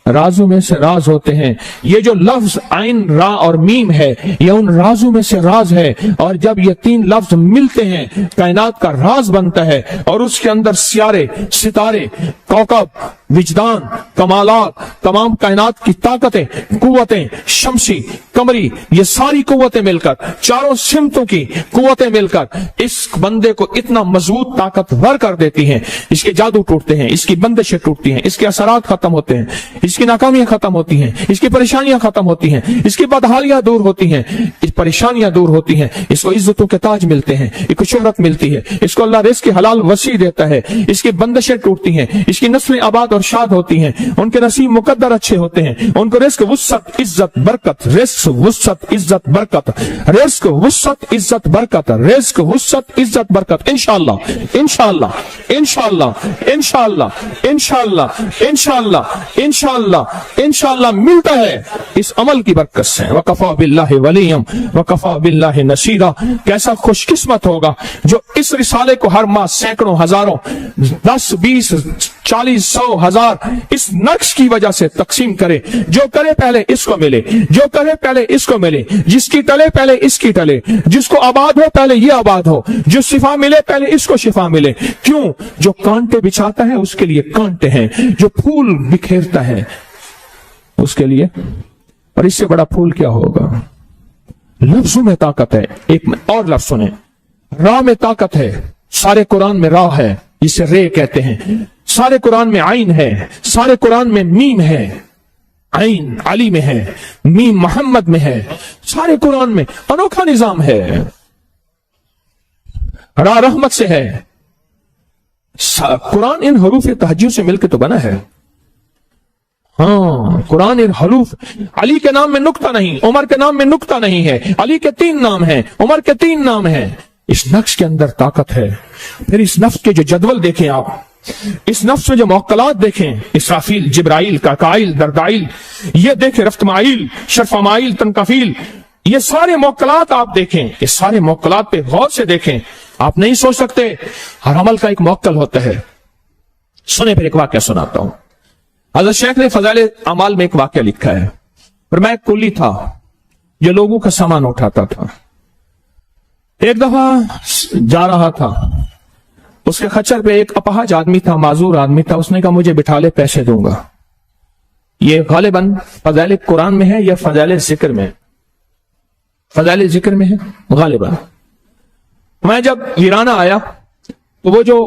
رازوں میں سے راز ہوتے ہیں۔ یہ جو لفظ عین، را اور میم ہے، یہ ان رازوں میں سے راز ہے، اور جب یہ تین لفظ ملتے ہیں کائنات کا راز بنتا ہے، اور اس کے اندر سیارے، ستارے، کوكب، وجدان، کمالات، تمام کائنات کی طاقتیں، قوتیں، شمسی، قمری، یہ ساری قوتیں مل کر، چاروں سمتوں کی قوتیں مل کر اس بندے کو اتنا مضبوط طاقتور کر دیتی ہیں، اس کے جادو ٹوٹتے ہیں، اس کی بندشیں ٹوٹتی ہیں، اس کے اثرات ختم ہوتے ہیں، اس کی ناکامیاں ختم ہوتی ہیں، اس کی پریشانیاں ختم ہوتی ہیں، اس کی بدحالیاں دور ہوتی ہیں، اس پریشانیاں دور ہوتی ہیں، اس کو عزتوں کے تاج ملتے ہیں، اس کو شہرت ملتی ہے، اس کو اللہ رزق حلال وسیع دیتا ہے، اس کی بندشیں ٹوٹتی ہیں، اس کی نسلیں آباد اور شاد ہوتی ہیں، ان کے نصیب مقدر اچھے ہوتے ہیں، ان کو رزق، وسعت، عزت، برکت، رزق، وسعت، عزت، برکت، رزق، وسعت، عزت، برکت، رزق، وسعت، عزت، برکت، انشاءاللہ انشاءاللہ انشاءاللہ انشاءاللہ انشاءاللہ انشاءاللہ انشاءاللہ انشاءاللہ ملتا ہے اس عمل کی برکت سے۔ وَكَفَى بِاللَّهِ وَلِيًّا وَكَفَى بِاللَّهِ نَصِيرًا، کیسا خوش قسمت ہوگا جو اس رسالے کو ہر ماہ سینکڑوں، ہزاروں، 10، 20، 40، 100، 1000 اس نقش کی وجہ سے تقسیم کرے، جو کرے پہلے اس کو ملے، جو کرے پہلے اس کو ملے، جس کی ٹلے پہلے اس کی ٹلے، جس کو آباد ہو پہلے یہ آباد ہو، جو شفا ملے پہلے اس کو شفا ملے۔ کیوں؟ جو کانٹے بچھاتا ہے اس کے لیے کانٹے ہیں، جو پھول بکھیرتا ہے اس کے لیے، اور اس سے بڑا پھول کیا ہوگا؟ لفظوں میں طاقت ہے۔ ایک اور لفظ سنیں، راہ میں طاقت ہے، سارے قرآن میں راہ ہے، جسے رے کہتے ہیں، سارے قرآن میں عین ہے، سارے قرآن میں میم ہے، عین علی میں ہے، میم محمد میں ہے، سارے قرآن میں انوکھا نظام ہے، راہ رحمت سے ہے۔ قرآن ان حروف تہجد سے مل کے تو بنا ہے۔ ہاں، قرآن ان حروف، علی کے نام میں نقطہ نہیں، عمر کے نام میں نقطہ نہیں ہے، علی کے 3 نام ہیں، عمر کے 3 نام ہیں۔ اس نقش کے اندر طاقت ہے۔ پھر اس نفس کے جو جدول دیکھیں آپ، اس نفس میں جو موکلات دیکھیں، اسرافیل، جبرائیل، کاکائل، دردائل، یہ دیکھیں، رفتمائیل، شرفمائیل، تنکفیل، یہ سارے موکلات آپ دیکھیں، یہ سارے موکلات پہ غور سے دیکھیں۔ آپ نہیں سوچ سکتے، ہر عمل کا ایک موکل ہوتا ہے۔ سنیں، پھر ایک واقعہ سناتا ہوں۔ حضرت شیخ نے فضائل اعمال میں ایک واقعہ لکھا ہے۔ پر میں ایک کلی تھا جو لوگوں کا سامان اٹھاتا تھا۔ ایک دفعہ جا رہا تھا، اس کے خچر پہ ایک اپاہج آدمی تھا، معذور آدمی تھا، اس نے کہا مجھے بٹھا لے، پیسے دوں گا۔ یہ غالباً فضائل قرآن میں ہے یا فضائل ذکر میں؟ فضائل ذکر میں ہے غالباً۔ میں جب ویرانہ آیا تو وہ جو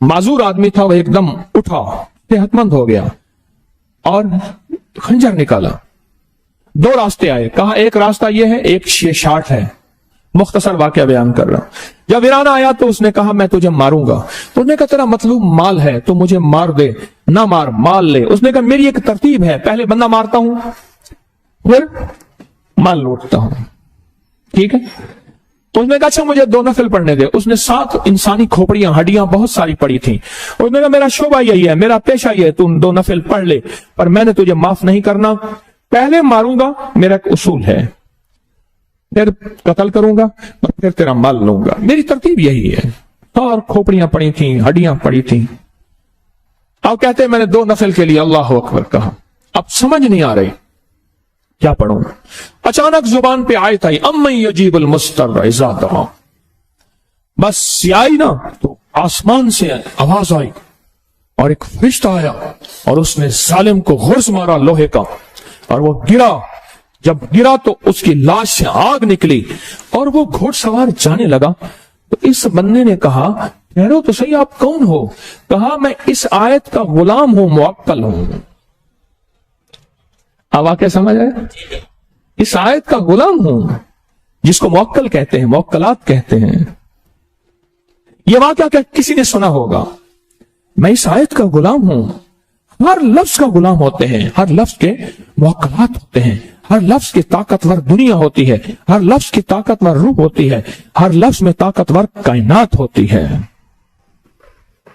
معذور آدمی تھا وہ ایک دم اٹھا، صحت مند ہو گیا اور خنجر نکالا۔ 2 راستے آئے، کہا ایک راستہ یہ ہے، ایک شارٹ ہے، مختصر واقعہ بیان کر رہا ہوں۔ جب ویرانہ آیا تو اس نے کہا میں تجھے ماروں گا۔ تو اس نے کہا تیرا مطلوب مال ہے تو مجھے مار دے، نہ مار، مال لے۔ اس نے کہا میری ایک ترتیب ہے، پہلے بندہ مارتا ہوں پھر مال لوٹتا ہوں، ٹھیک ہے؟ تو اس نے کہا اچھا مجھے 2 نفل پڑھنے دے۔ اس نے 7 انسانی کھوپڑیاں، ہڈیاں بہت ساری پڑی تھیں۔ اس نے کہا میرا شعبہ یہی ہے، میرا پیشہ یہ ہے، تم 2 نفل پڑھ لے، پر میں نے تجھے معاف نہیں کرنا، پہلے ماروں گا، میرا ایک اصول ہے، پھر قتل کروں گا اور پھر تیرا مال لوں گا، میری ترتیب یہی ہے۔ اور کھوپڑیاں پڑی تھیں، ہڈیاں پڑی تھیں۔ اب کہتے ہیں میں نے 2 نفل کے لیے اللہ اکبر کہا، اب سمجھ نہیں آ رہی کیا پڑھوں۔ اچانک زبان پہ آیت آئی، امن یجیب المضطر اذا دعا، بس آئی نا تو آسمان سے آواز آئی اور ایک فرشتہ آیا اور اس نے ظالم کو غرز مارا لوہے کا، اور وہ گرا۔ جب گرا تو اس کی لاش سے آگ نکلی اور وہ گھوڑ سوار جانے لگا۔ تو اس بندے نے کہا ٹھہرو تو صحیح، آپ کون ہو؟ کہا میں اس آیت کا غلام ہوں، موکل ہوں۔ اب واقعہ سمجھ آئے؟ اس آیت کا غلام ہوں، جس کو موکل کہتے ہیں، موکلات کہتے ہیں۔ یہ واقعہ کیا کسی نے سنا ہوگا؟ میں اس آیت کا غلام ہوں۔ ہر لفظ کا غلام ہوتے ہیں، ہر لفظ کے موکلات ہوتے ہیں، ہر لفظ کی طاقتور دنیا ہوتی ہے، ہر لفظ کی طاقتور روح ہوتی ہے، ہر لفظ میں طاقتور کائنات ہوتی ہے۔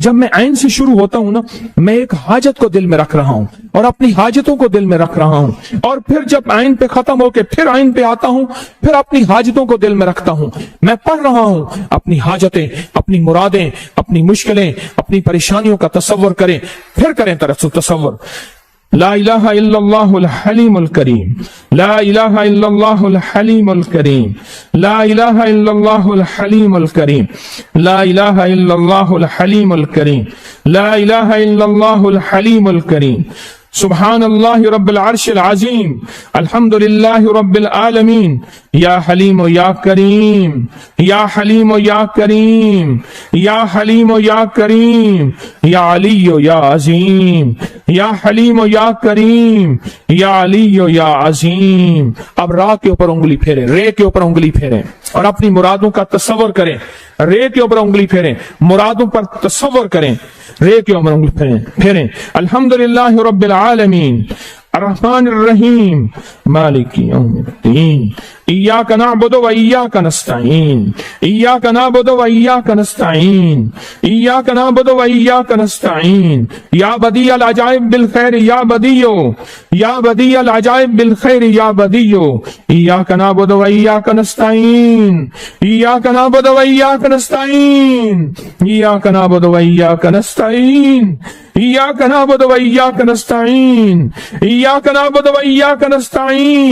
جب میں عین سے شروع ہوتا ہوں نا، میں ایک حاجت کو دل میں رکھ رہا ہوں اور اپنی حاجتوں کو دل میں رکھ رہا ہوں، اور پھر جب عین پہ ختم ہو کے پھر عین پہ آتا ہوں، پھر اپنی حاجتوں کو دل میں رکھتا ہوں۔ میں پڑھ رہا ہوں، اپنی حاجتیں، اپنی مرادیں، اپنی مشکلیں، اپنی پریشانیوں کا تصور کریں، پھر کریں تصور۔ لا الہ الا اللہ الحلیم الکریم، لا الہ الا اللہ الحلیم الکریم، لا الہ الا اللہ الحلیم الکریم، لا الہ الا اللہ الحلیم الکریم، لا الہ الا اللہ الحلیم الکریم، سبحان اللہ رب العرش العظیم، الحمد للہ رب العالمین، یا حلیم و یا کریم، یا حلیم و یا کریم، یا حلیم و یا کریم، یا علی و یا عظیم، یا حلیم و یا کریم، یا علی و یا عظیم۔ اب را کے اوپر انگلی پھیریں، رے کے اوپر انگلی پھیریں اور اپنی مرادوں کا تصور کریں۔ رے کے اوپر انگلی پھیریں، مرادوں پر تصور کریں، رے کے اوپر انگلی پھیریں۔ الحمدللہ رب العالمین، الرحمن الرحیم، مالک یوم الدین، ایاک نعبد و ایاک نستعین، ایاک نعبد و ایاک نستعین، ایاک نعبد و ایاک نستعین، یا بدیع العجائب بالخیر یا بدیع، یا بدیع العجائب بالخیر یا بدیع، ایاک نعبد و ایاک نستعین، ایاک نعبد و ایاک نستعین، ایاک نعبد و ایاک نستعین، ایاک نعبد و ایاک نستعین، ایاک نعبد و ایاک نستعین،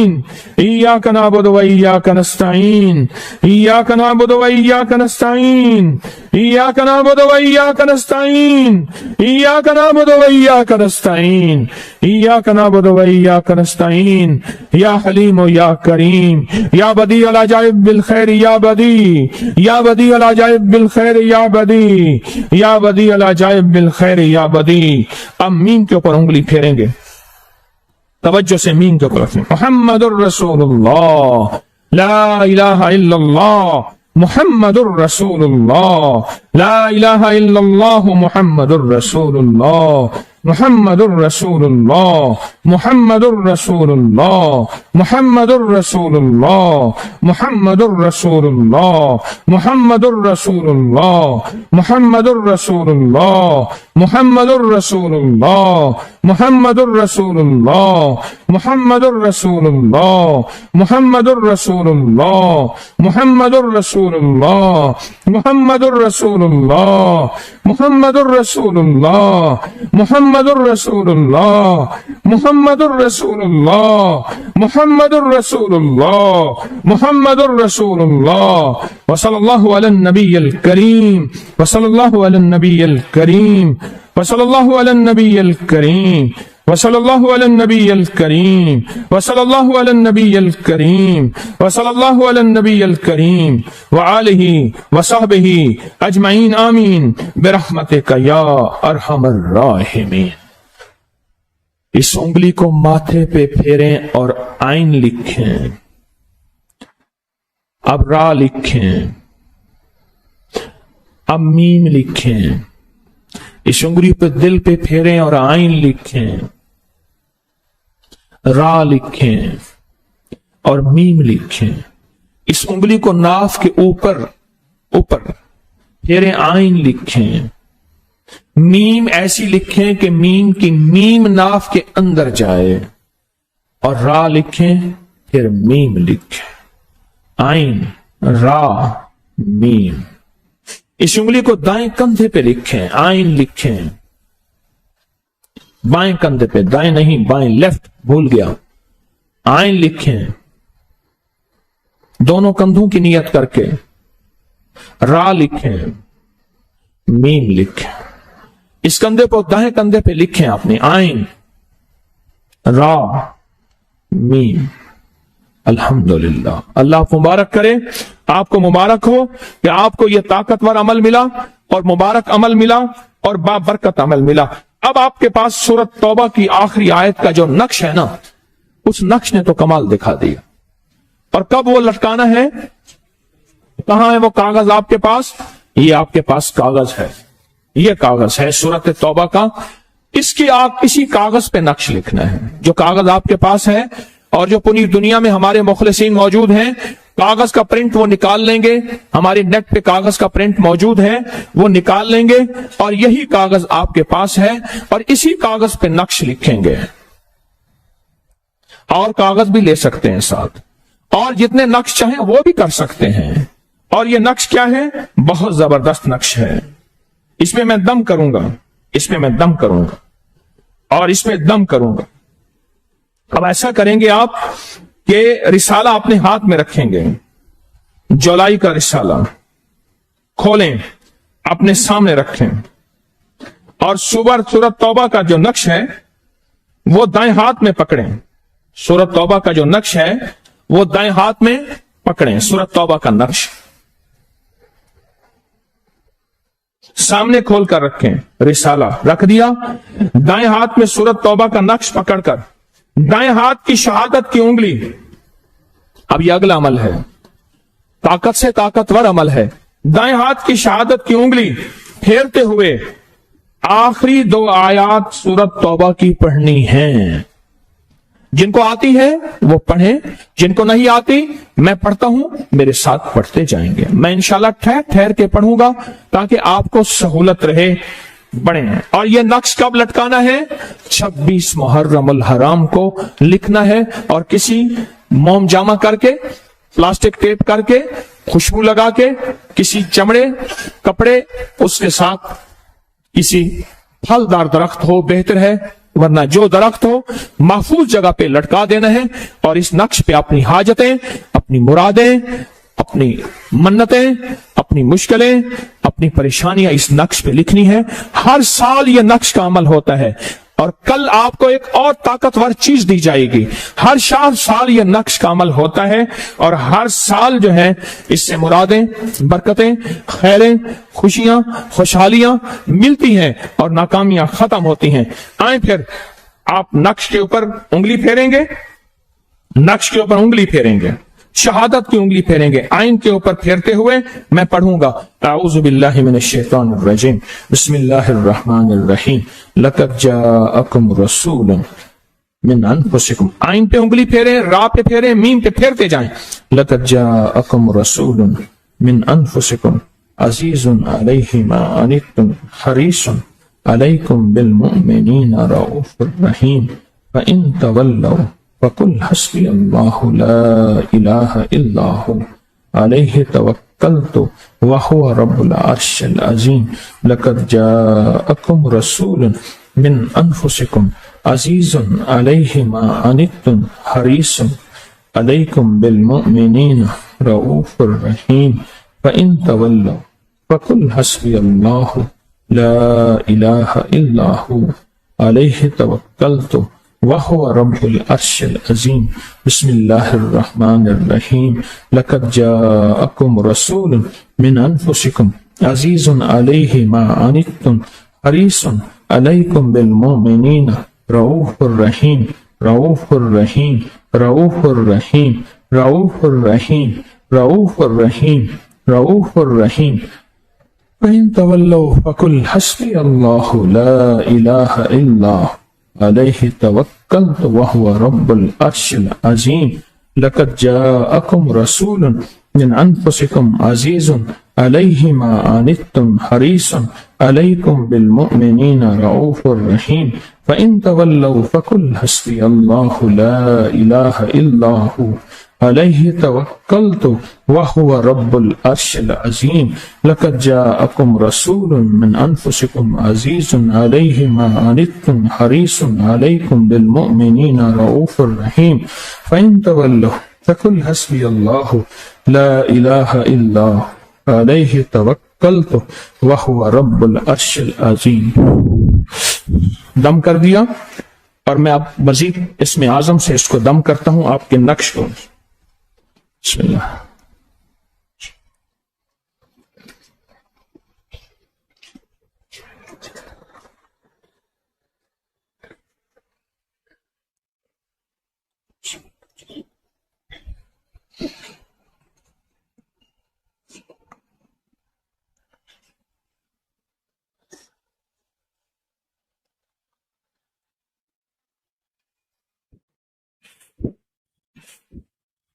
ایاک نعبد و ایاک نستعین، ایاک نعبد و ایاک نستعین، ایاک نعبد و ایاک نستعین، ایاک نعبد و ایاک نستعین، ایاک نعبد و ایاک نستعین، یا حلیم و یا کریم، یا بدیع العجائب بالخیر یا بدیع، یا بدیع العجائب بالخیر یا بدیع، یا بدیع العجائب بالخیر یا بدیع۔ اب میم کے اوپر انگلی پھیریں گے، توجہ سے میم کے اوپر رکھیں۔ محمد الرسول اللہ، لا الہ الا اللہ محمد الرسول اللہ، لا الہ الا اللہ محمد الرسول اللہ، محمد الرسول اللہ، محمد الرسول اللہ، محمد الرسول اللہ، محمد الرسول اللہ، محمد الرسول اللہ، محمد الرسول اللہ، محمد الرسول اللہ، محمد الرسول اللہ، محمد الرسول اللہ، محمد الرسول اللہ، محمد الرسول اللہ، محمد الرسول اللہ، محمد الرسول اللہ، محمد الرسول اللہ، محمد الرسول اللہ، محمد الرسول اللہ، محمد الرسول اللہ، وصلی اللہ علی النبی الکریم، وصلی اللہ علی النبی الکریم، وصلی اللہ علی النبی الکریم، وصلی اللہ علی النبی الکریم، وصلی اللہ علی النبی الکریم، وصلی اللہ علی النبی الکریم وآلہ وصحبہ اجمعین آمین برحمتک یا ارحم الراحمین۔ اس انگلی کو ماتھے پہ پھیریں اور عین لکھیں، اب را لکھیں، اب میم لکھیں، اس انگلی پہ دل پہ پھیریں اور عین لکھیں، را لکھیں اور میم لکھیں۔ اس انگلی کو ناف کے اوپر پھیریں، عین لکھیں، میم ایسی لکھیں کہ میم کی میم ناف کے اندر جائے، اور را لکھیں پھر میم لکھیں، عین را میم۔ اس انگلی کو دائیں کندھے پہ لکھیں، عین لکھیں، بائیں کندھے پہ، دائیں نہیں بائیں، لیفٹ بھول گیا، عین لکھیں دونوں کندھوں کی نیت کر کے، را لکھیں، میم لکھیں۔ اس کندھے کو دائیں کندھے پہ لکھیں اپنے، عین را میم۔ الحمدللہ، اللہ آپ کو مبارک کرے، آپ کو مبارک ہو کہ آپ کو یہ طاقتور عمل ملا اور مبارک عمل ملا اور بابرکت عمل ملا۔ اب آپ کے پاس سورۃ توبہ کی آخری آیت کا جو نقش ہے نا، اس نقش نے تو کمال دکھا دیا۔ اور کب وہ لٹکانا ہے، کہاں ہے وہ کاغذ آپ کے پاس؟ یہ آپ کے پاس کاغذ ہے، یہ کاغذ ہے سورۃ توبہ کا، اسی کاغذ پہ نقش لکھنا ہے۔ جو کاغذ آپ کے پاس ہے اور جو پوری دنیا میں ہمارے مخلصین موجود ہیں، کاغذ کا پرنٹ وہ نکال لیں گے، ہماری نیٹ پہ کاغذ کا پرنٹ موجود ہے، وہ نکال لیں گے اور یہی کاغذ آپ کے پاس ہے اور اسی کاغذ پہ نقش لکھیں گے، اور کاغذ بھی لے سکتے ہیں ساتھ، اور جتنے نقش چاہیں وہ بھی کر سکتے ہیں۔ اور یہ نقش کیا ہے؟ بہت زبردست نقش ہے، اس میں میں دم کروں گا، اس میں میں دم کروں گا اور اس میں دم کروں گا۔ اب ایسا کریں گے آپ کہ رسالہ اپنے ہاتھ میں رکھیں گے، جولائی کا رسالہ کھولیں، اپنے سامنے رکھیں، اور سورۃ توبہ کا جو نقش ہے وہ دائیں ہاتھ میں پکڑیں، سورۃ توبہ کا جو نقش ہے وہ دائیں ہاتھ میں پکڑیں، سورۃ توبہ کا نقش سامنے کھول کر رکھیں، رسالہ رکھ دیا، دائیں ہاتھ میں سورۃ توبہ کا نقش پکڑ کر دائیں ہاتھ کی شہادت کی انگلی، اب یہ اگلا عمل ہے، طاقت سے طاقتور عمل ہے، دائیں ہاتھ کی شہادت کی انگلی پھیرتے ہوئے آخری 2 آیات سورۃ توبہ کی پڑھنی ہیں۔ جن کو آتی ہے وہ پڑھیں، جن کو نہیں آتی میں پڑھتا ہوں، میرے ساتھ پڑھتے جائیں گے، میں انشاءاللہ ٹھہر ٹھہر کے پڑھوں گا تاکہ آپ کو سہولت رہے، بڑھیں۔ اور یہ نقش کب لٹکانا ہے؟ 26 محرم الحرام کو لکھنا ہے، اور کسی موم جامع کر کے، پلاسٹک ٹیپ کر کے، خوشبو لگا کے، کسی چمڑے کپڑے اس کے ساتھ، کسی پھلدار درخت ہو بہتر ہے، ورنہ جو درخت ہو محفوظ جگہ پہ لٹکا دینا ہے، اور اس نقش پہ اپنی حاجتیں، اپنی مرادیں، اپنی منتیں، اپنی مشکلیں، اپنی پریشانیاں اس نقش پہ لکھنی ہے۔ ہر سال یہ نقش کا عمل ہوتا ہے، اور کل آپ کو ایک اور طاقتور چیز دی جائے گی، ہر سال یہ نقش کا عمل ہوتا ہے، اور ہر سال جو ہے اس سے مرادیں، برکتیں، خیریں، خوشیاں، خوشحالیاں ملتی ہیں اور ناکامیاں ختم ہوتی ہیں۔ آئیں پھر آپ نقش کے اوپر انگلی پھیریں گے، نقش کے اوپر انگلی پھیریں گے، شہادت کی انگلی پھیریں گے، آئین کے اوپر پھیرتے ہوئے میں پڑھوں گا، اعوذ باللہ من الشیطان الرجیم، بسم اللہ الرحمن الرحیم، لقد جاءکم رسول من انفسکم، آئین پہ انگلی پھیریں، را پہ پھیریں، میم پہ پھیرتے جائیں، لقد جاءکم رسول من انفسکم عزیز علیہ ما عنتم حریص علیکم بالمؤمنین رؤوف الرحیم فإن تولوا فقل حسبی اللہ لا الہ الا ہو علیہ توکلت وہو رب العرش العظیم لقد جاءکم رسول من انفسکم عزیز علیہ ما عنتم حریص علیکم بالمؤمنین رؤوف الرحیم فإن تولوا فقل حسبی اللہ لا الہ الا ہو علیہ توکلت وهو رب العرش العظیم بسم اللہ الرحمن الرحیم لقد جاءکم رسول من انفسکم عزیز علیہ ما عنتم حریص علیکم بالمؤمنین رؤوف الرحیم رؤوف الرحیم رؤوف الرحیم رؤوف الرحیم رؤوف الرحیم رؤوف الرحیم فإن تولوا فقل حسبی اللہ لا الہ الا علیہ توکلت وہو رب العرش العظیم لقد جاءکم رسول من انفسکم عزیز علیہ ما عنتم حریص علیکم بالمؤمنین رؤوف الرحیم فإن تولوا فقل حسبی اللہ لا الہ الا ہو علیہ توکلت وہو رب العرش العظیم لقد جاءکم رسول من انفسکم عزیز علیہ ما عنتم حریص علیکم بالمؤمنین رؤوف الرحیم فإن تولوا فقل حسبی اللہ لا الہ الا علیہ توکلت وہو رب العرش العظیم۔ دم کر دیا، اور میں اب مزید اسم اعظم سے اس کو دم کرتا ہوں آپ کے نقش کو۔ بسم اللہ۔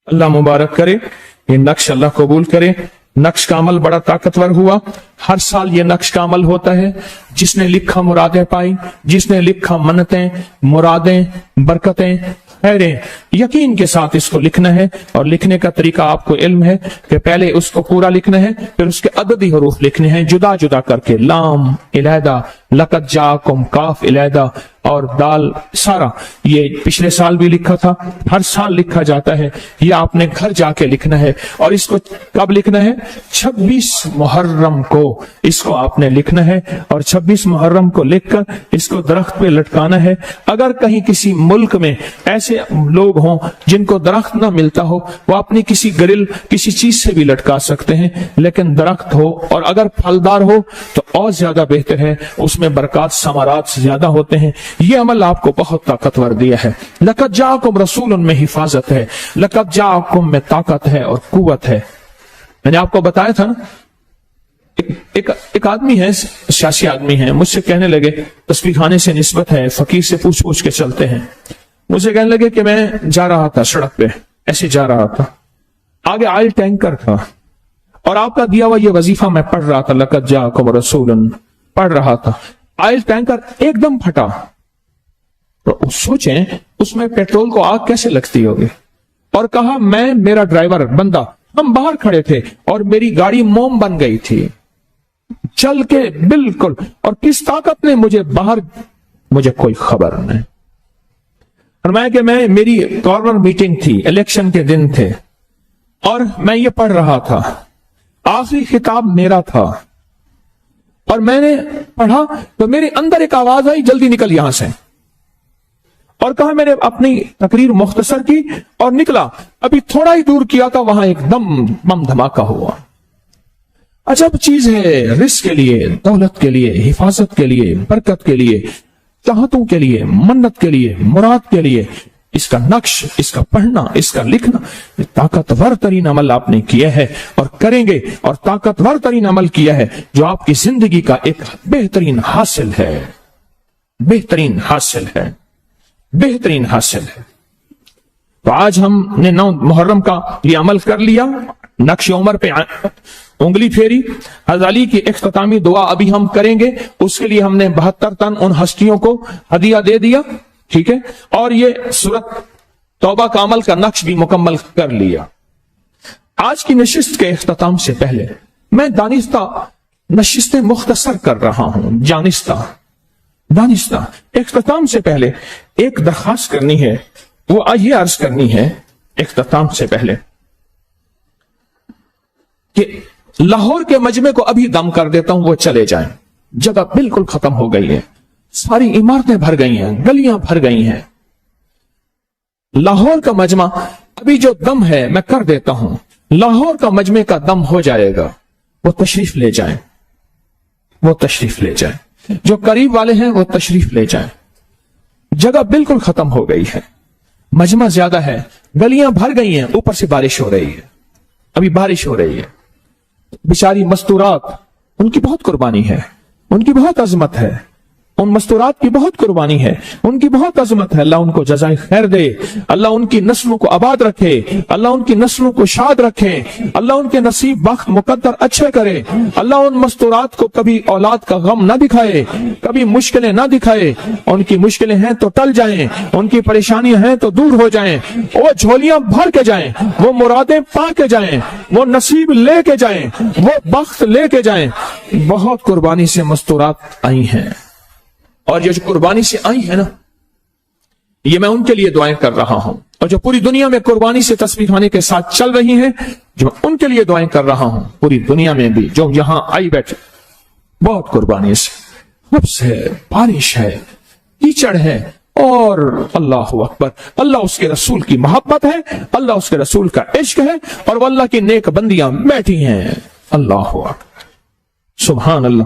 اللہ مبارک کرے یہ نقش اللہ قبول کرے. نقش کا عمل بڑا طاقتور ہوا. ہر سال یہ نقش کا عمل ہوتا ہے. جس نے لکھا مرادیں پائی, جس نے لکھا منتیں, مرادیں, برکتیں, خیریں. یقین کے ساتھ اس کو لکھنا ہے, اور لکھنے کا طریقہ آپ کو علم ہے کہ پہلے اس کو پورا لکھنا ہے, پھر اس کے عددی حروف لکھنے ہیں جدا جدا کر کے. لام علیحدہ, لقد جاءکم کاف علیحدہ, اور دال سارا. یہ پچھلے سال بھی لکھا تھا, ہر سال لکھا جاتا ہے. یہ آپ نے گھر جا کے لکھنا ہے. اور اس کو کب لکھنا ہے؟ 26 محرم کو اس کو آپ نے لکھنا ہے, اور 26 محرم کو لکھ کر اس کو درخت پہ لٹکانا ہے. اگر کہیں کسی ملک میں ایسے لوگ ہوں جن کو درخت نہ ملتا ہو, وہ اپنی کسی گرل کسی چیز سے بھی لٹکا سکتے ہیں, لیکن درخت ہو اور اگر پھلدار ہو تو اور زیادہ بہتر ہے, اس میں برکات ثمرات زیادہ ہوتے ہیں. یہ عمل آپ کو بہت طاقتور دیا ہے. لقد جاءکم رسول میں حفاظت ہے, لقد جاءکم میں طاقت ہے اور قوت ہے. میں نے آپ کو بتایا تھا نا, ایک آدمی ہے, سیاسی آدمی ہے, مجھ سے کہنے لگے, تسبیح خانے سے نسبت ہے, فقیر سے پوچھ کے چلتے ہیں. مجھ سے کہنے لگے کہ میں جا رہا تھا سڑک پہ, ایسے جا رہا تھا, آگے آئل ٹینکر تھا, اور آپ کا دیا ہوا یہ وظیفہ میں پڑھ رہا تھا, لقد جاءکم رسول پڑھ رہا تھا. آئل ٹینکر ایک دم پھٹا. تو سوچیں اس میں پیٹرول کو آگ کیسے لگتی ہوگی. اور کہا میں, میرا ڈرائیور بندہ, ہم باہر کھڑے تھے اور میری گاڑی موم بن گئی تھی چل کے بالکل, اور کس طاقت نے مجھے باہر, مجھے کوئی خبر نہیں. فرمایا کہ میری گورنر میٹنگ تھی, الیکشن کے دن تھے, اور میں یہ پڑھ رہا تھا, آخری خطاب میرا تھا, اور میں نے پڑھا تو میرے اندر ایک آواز آئی, جلدی نکل یہاں سے. اور کہا میں نے اپنی تقریر مختصر کی اور نکلا, ابھی تھوڑا ہی دور کیا تھا, وہاں ایک دم بم دھماکہ ہوا. عجب چیز ہے, رزق کے لیے, دولت کے لیے, حفاظت کے لیے, برکت کے لیے, چاہتوں کے لیے, منت کے لیے, مراد کے لیے, اس کا نقش, اس کا پڑھنا, اس کا لکھنا, طاقتور ترین عمل آپ نے کیا ہے اور کریں گے, اور طاقتور ترین عمل کیا ہے جو آپ کی زندگی کا ایک بہترین حاصل ہے, بہترین حاصل ہے, بہترین حاصل ہے. تو آج ہم نے 9 محرم کا یہ عمل کر لیا, نقش عمر پہ انگلی پھیری. حضرت علی کی اختتامی دعا ابھی ہم کریں گے, اس کے لیے ہم نے 72 تن ان ہستیوں کو ہدیہ دے دیا, ٹھیک ہے, اور یہ سورت توبہ کا عمل کا نقش بھی مکمل کر لیا. آج کی نشست کے اختتام سے پہلے میں دانستہ نشستیں مختصر کر رہا ہوں, دانستہ اختتام سے پہلے ایک درخواست کرنی ہے, وہ یہ عرض کرنی ہے اختتام سے پہلے کہ لاہور کے مجمع کو ابھی دم کر دیتا ہوں, وہ چلے جائیں. جگہ بالکل ختم ہو گئی ہے, ساری عمارتیں بھر گئی ہیں, گلیاں بھر گئی ہیں. لاہور کا مجمع ابھی جو دم ہے میں کر دیتا ہوں, لاہور کا مجمع کا دم ہو جائے گا, وہ تشریف لے جائیں, وہ تشریف لے جائیں. جو قریب والے ہیں وہ تشریف لے جائیں. جگہ بالکل ختم ہو گئی ہے, مجمع زیادہ ہے, گلیاں بھر گئی ہیں, اوپر سے بارش ہو رہی ہے, ابھی بارش ہو رہی ہے. بیچاری مستورات, ان کی بہت قربانی ہے, ان کی بہت عظمت ہے, ان مستورات کی بہت قربانی ہے, ان کی بہت عظمت ہے. اللہ ان کو جزائے خیر دے, اللہ ان کی نسلوں کو آباد رکھے, اللہ ان کی نسلوں کو شاد رکھے, اللہ ان کے نصیب وقت مقدر اچھے کرے. اللہ ان مستورات کو کبھی اولاد کا غم نہ دکھائے, کبھی مشکلیں نہ دکھائے. ان کی مشکلیں ہیں تو ٹل جائیں, ان کی پریشانیاں ہیں تو دور ہو جائیں, وہ جھولیاں بھر کے جائیں, وہ مرادیں پا کے جائیں, وہ نصیب لے کے جائیں, وہ بخت لے کے جائیں. بہت قربانی سے مستورات آئی ہیں, اور یہ جو قربانی سے آئی ہے نا, یہ میں ان کے لیے دعائیں کر رہا ہوں, اور جو پوری دنیا میں قربانی سے تسبیح خانے کے ساتھ چل رہی ہیں, جو میں ان کے لیے دعائیں کر رہا ہوں, پوری دنیا میں بھی جو یہاں آئی بیٹھے, بہت قربانی سے, حبس ہے, بارش ہے, کیچڑ ہے, اور اللہ اکبر, اللہ اس کے رسول کی محبت ہے, اللہ اس کے رسول کا عشق ہے, اور وہ اللہ کی نیک بندیاں بیٹھی ہیں. اللہ اکبر, سبحان اللہ.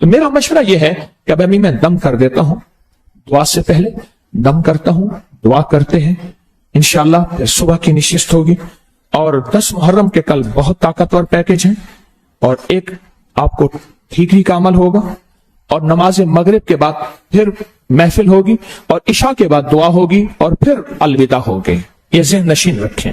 تو میرا مشورہ یہ ہے کہ اب میں دم کر دیتا ہوں, دعا سے پہلے دم کرتا ہوں, دعا کرتے ہیں انشاءاللہ. پھر صبح کی نشست ہوگی, اور 10 محرم کے کل بہت طاقتور پیکج ہیں, اور ایک آپ کو ٹھیکری کا عمل ہوگا, اور نماز مغرب کے بعد پھر محفل ہوگی, اور عشاء کے بعد دعا ہوگی, اور پھر الوداع ہوگی. یہ ذہن نشین رکھیں.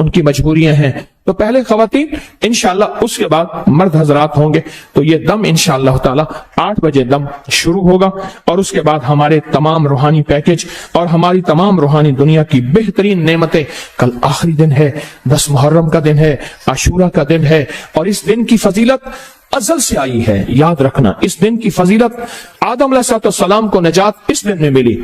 ان کی مجبوریاں ہیں. تو پہلے خواتین انشاءاللہ، اس کے بعد مرد حضرات ہوں گے. تو یہ دم انشاءاللہ تعالی 8 بجے دم شروع ہوگا، اور اس کے بعد ہمارے تمام روحانی پیکج اور ہماری تمام روحانی دنیا کی بہترین نعمتیں. کل آخری دن ہے، 10 محرم کا دن ہے، عاشورہ کا دن ہے، اور اس دن کی فضیلت ازل سے آئی ہے. یاد رکھنا، اس دن کی فضیلت، آدم علیہ السلام کو نجات اس دن میں ملی،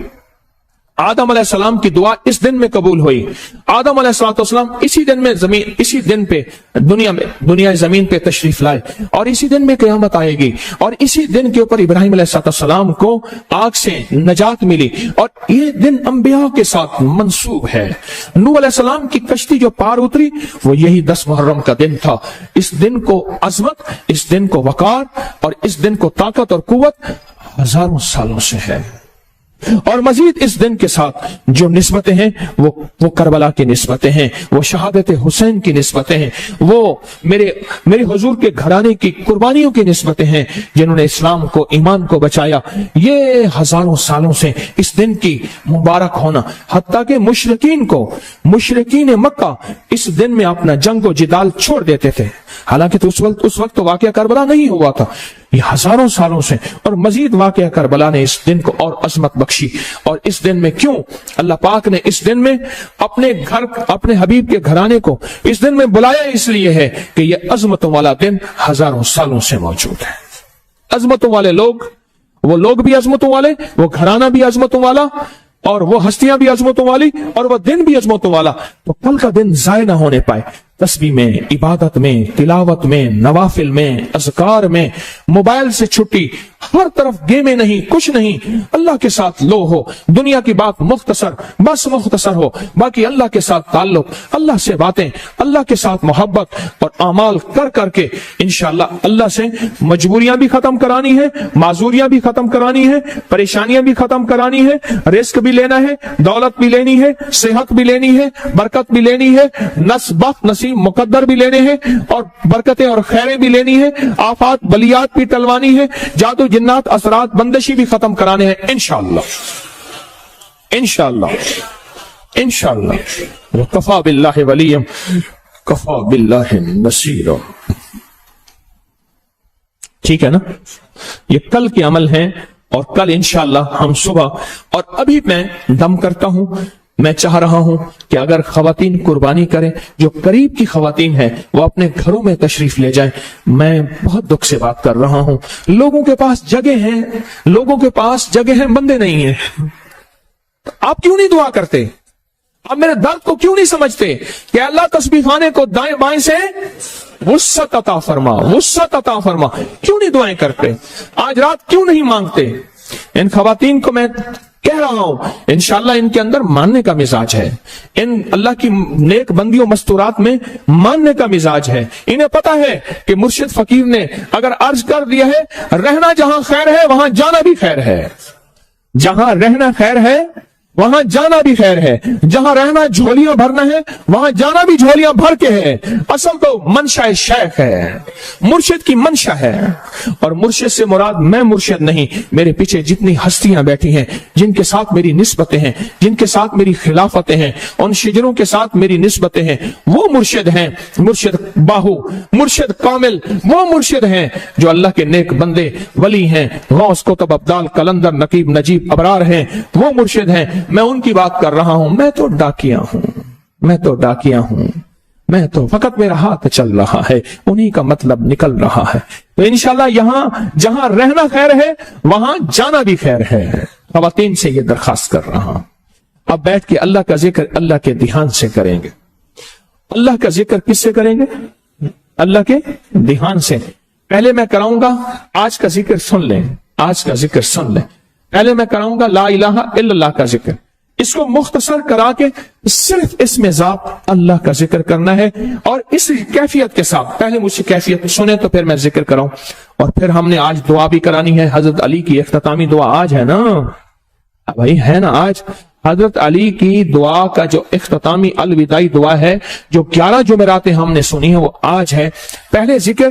آدم علیہ السلام کی دعا اس دن میں قبول ہوئی. آدم علیہ السلام اسی دن پہ دنیا زمین پہ تشریف لائے، اور اسی دن میں قیامت آئے گی، اور اسی دن کے اوپر ابراہیم علیہ السلام کو آگ سے نجات ملی. اور یہ دن انبیاء کے ساتھ منسوب ہے. نوح علیہ السلام کی کشتی جو پار اتری وہ یہی 10 محرم کا دن تھا. اس دن کو عظمت، اس دن کو وقار، اور اس دن کو طاقت اور قوت ہزاروں سالوں سے ہے. اور مزید اس دن کے ساتھ جو نسبتیں ہیں وہ کربلا کی نسبتیں ہیں، وہ شہادت حسین کی نسبتیں ہیں، وہ میرے حضور کے گھرانے کی قربانیوں کی نسبتیں ہیں، جنہوں نے اسلام کو، ایمان کو بچایا. یہ ہزاروں سالوں سے اس دن کی مبارک ہونا، حتیٰ کہ مشرکین مکہ اس دن میں اپنا جنگ و جدال چھوڑ دیتے تھے. حالانکہ تو اس وقت تو واقعہ کربلا نہیں ہوا تھا. یہ ہزاروں سالوں سے اور مزید واقعہ کربلا نے اس دن کو اور عظمت بخشی. اور اس دن میں کیوں اللہ پاک نے اس دن میں اپنے حبیب کے گھرانے کو اس دن میں بلایا؟ اس لیے ہے کہ یہ عظمتوں والا دن ہزاروں سالوں سے موجود ہے. عظمتوں والے لوگ، وہ لوگ بھی عظمتوں والے، وہ گھرانہ بھی عظمتوں والا، اور وہ ہستیاں بھی عظمتوں والی، اور وہ دن بھی عظمتوں والا. تو کل کا دن ضائع نہ ہونے پائے. تسبیح میں، عبادت میں، تلاوت میں، نوافل میں، اذکار میں، موبائل سے چھٹی، ہر طرف گیمیں نہیں، کچھ نہیں، اللہ کے ساتھ لو ہو. دنیا کی بات مختصر ہو، باقی اللہ کے ساتھ تعلق، اللہ سے باتیں، اللہ کے ساتھ محبت اور اعمال کر کے انشاءاللہ اللہ سے مجبوریاں بھی ختم کرانی ہے، معذوریاں بھی ختم کرانی ہے، پریشانیاں بھی ختم کرانی ہے، رزق بھی لینا ہے، دولت بھی لینی ہے، صحت بھی لینی ہے، برکت بھی لینی ہے، بخت نصیب مقدر بھی لینے ہیں، اور برکتیں اور خیریں بھی لینی ہے، آفات بلیات بھی ٹلوانی ہے، جادو جنات اثرات بندشی بھی ختم کرانے ہیں انشاءاللہ. وَكَفَى بِاللَّهِ وَلِيًّا كَفَى بِاللَّهِ نَصِيرًا. ٹھیک ہے نا؟ یہ کل کے عمل ہیں، اور کل انشاءاللہ ہم صبح، اور ابھی میں دم کرتا ہوں. میں چاہ رہا ہوں کہ اگر خواتین قربانی کریں، جو قریب کی خواتین ہیں وہ اپنے گھروں میں تشریف لے جائیں. میں بہت دکھ سے بات کر رہا ہوں، لوگوں کے پاس جگہ ہیں، بندے نہیں ہیں. آپ کیوں نہیں دعا کرتے؟ آپ میرے درد کو کیوں نہیں سمجھتے کہ اللہ تسبیح خانے کو دائیں بائیں سے وسعت عطا فرما؟ کیوں نہیں دعائیں کرتے؟ آج رات کیوں نہیں مانگتے؟ ان خواتین کو میں کہہ رہا ہوں، انشاءاللہ ان کے اندر ماننے کا مزاج ہے، ان اللہ کی نیک بندیوں مستورات میں ماننے کا مزاج ہے. انہیں پتا ہے کہ مرشد فقیر نے اگر عرض کر دیا ہے، رہنا جہاں خیر ہے وہاں جانا بھی خیر ہے. جہاں رہنا خیر ہے وہاں جانا بھی خیر ہے. جہاں رہنا جھولیاں بھرنا ہے وہاں جانا بھی جھولیاں بھر کے ہے. اصل تو منشا شیخ ہے، مرشد کی منشا ہے. اور مرشد سے مراد میں مرشد نہیں، میرے پیچھے جتنی ہستیاں بیٹھی ہیں، جن کے ساتھ میری نسبتیں ہیں، جن کے ساتھ میری خلافتیں ہیں، ان شجروں کے ساتھ میری نسبتیں ہیں، وہ مرشد ہیں. مرشد باہو، مرشد کامل، وہ مرشد ہیں جو اللہ کے نیک بندے ولی ہیں، غوث قطب ابدال قلندر نقیب نجیب ابرار ہیں، وہ مرشد ہیں. میں ان کی بات کر رہا ہوں. میں تو ڈاکیا ہوں، میں تو فقط میرا ہاتھ چل رہا ہے، انہی کا مطلب نکل رہا ہے. تو انشاءاللہ یہاں جہاں رہنا خیر ہے وہاں جانا بھی خیر ہے. خواتین سے یہ درخواست کر رہا ہوں، اب بیٹھ کے اللہ کا ذکر اللہ کے دھیان سے کریں گے. اللہ کا ذکر کس سے کریں گے؟ اللہ کے دھیان سے. پہلے میں کراؤں گا، آج کا ذکر سن لیں. پہلے میں کراؤں گا لا الہ الا اللہ کا ذکر. اس کو مختصر کرا کے صرف اس میں ذات اللہ کا ذکر کرنا ہے، اور اس کیفیت کے ساتھ. پہلے مجھ سے کیفیت سنیں تو پھر میں ذکر کراؤں. اور پھر ہم نے آج دعا بھی کرانی ہے. حضرت علی کی اختتامی دعا آج ہے نا بھائی، ہے نا؟ آج حضرت علی کی دعا کا جو اختتامی الوداعی دعا ہے، جو 11 جمعرات ہم نے سنی ہے، وہ آج ہے. پہلے ذکر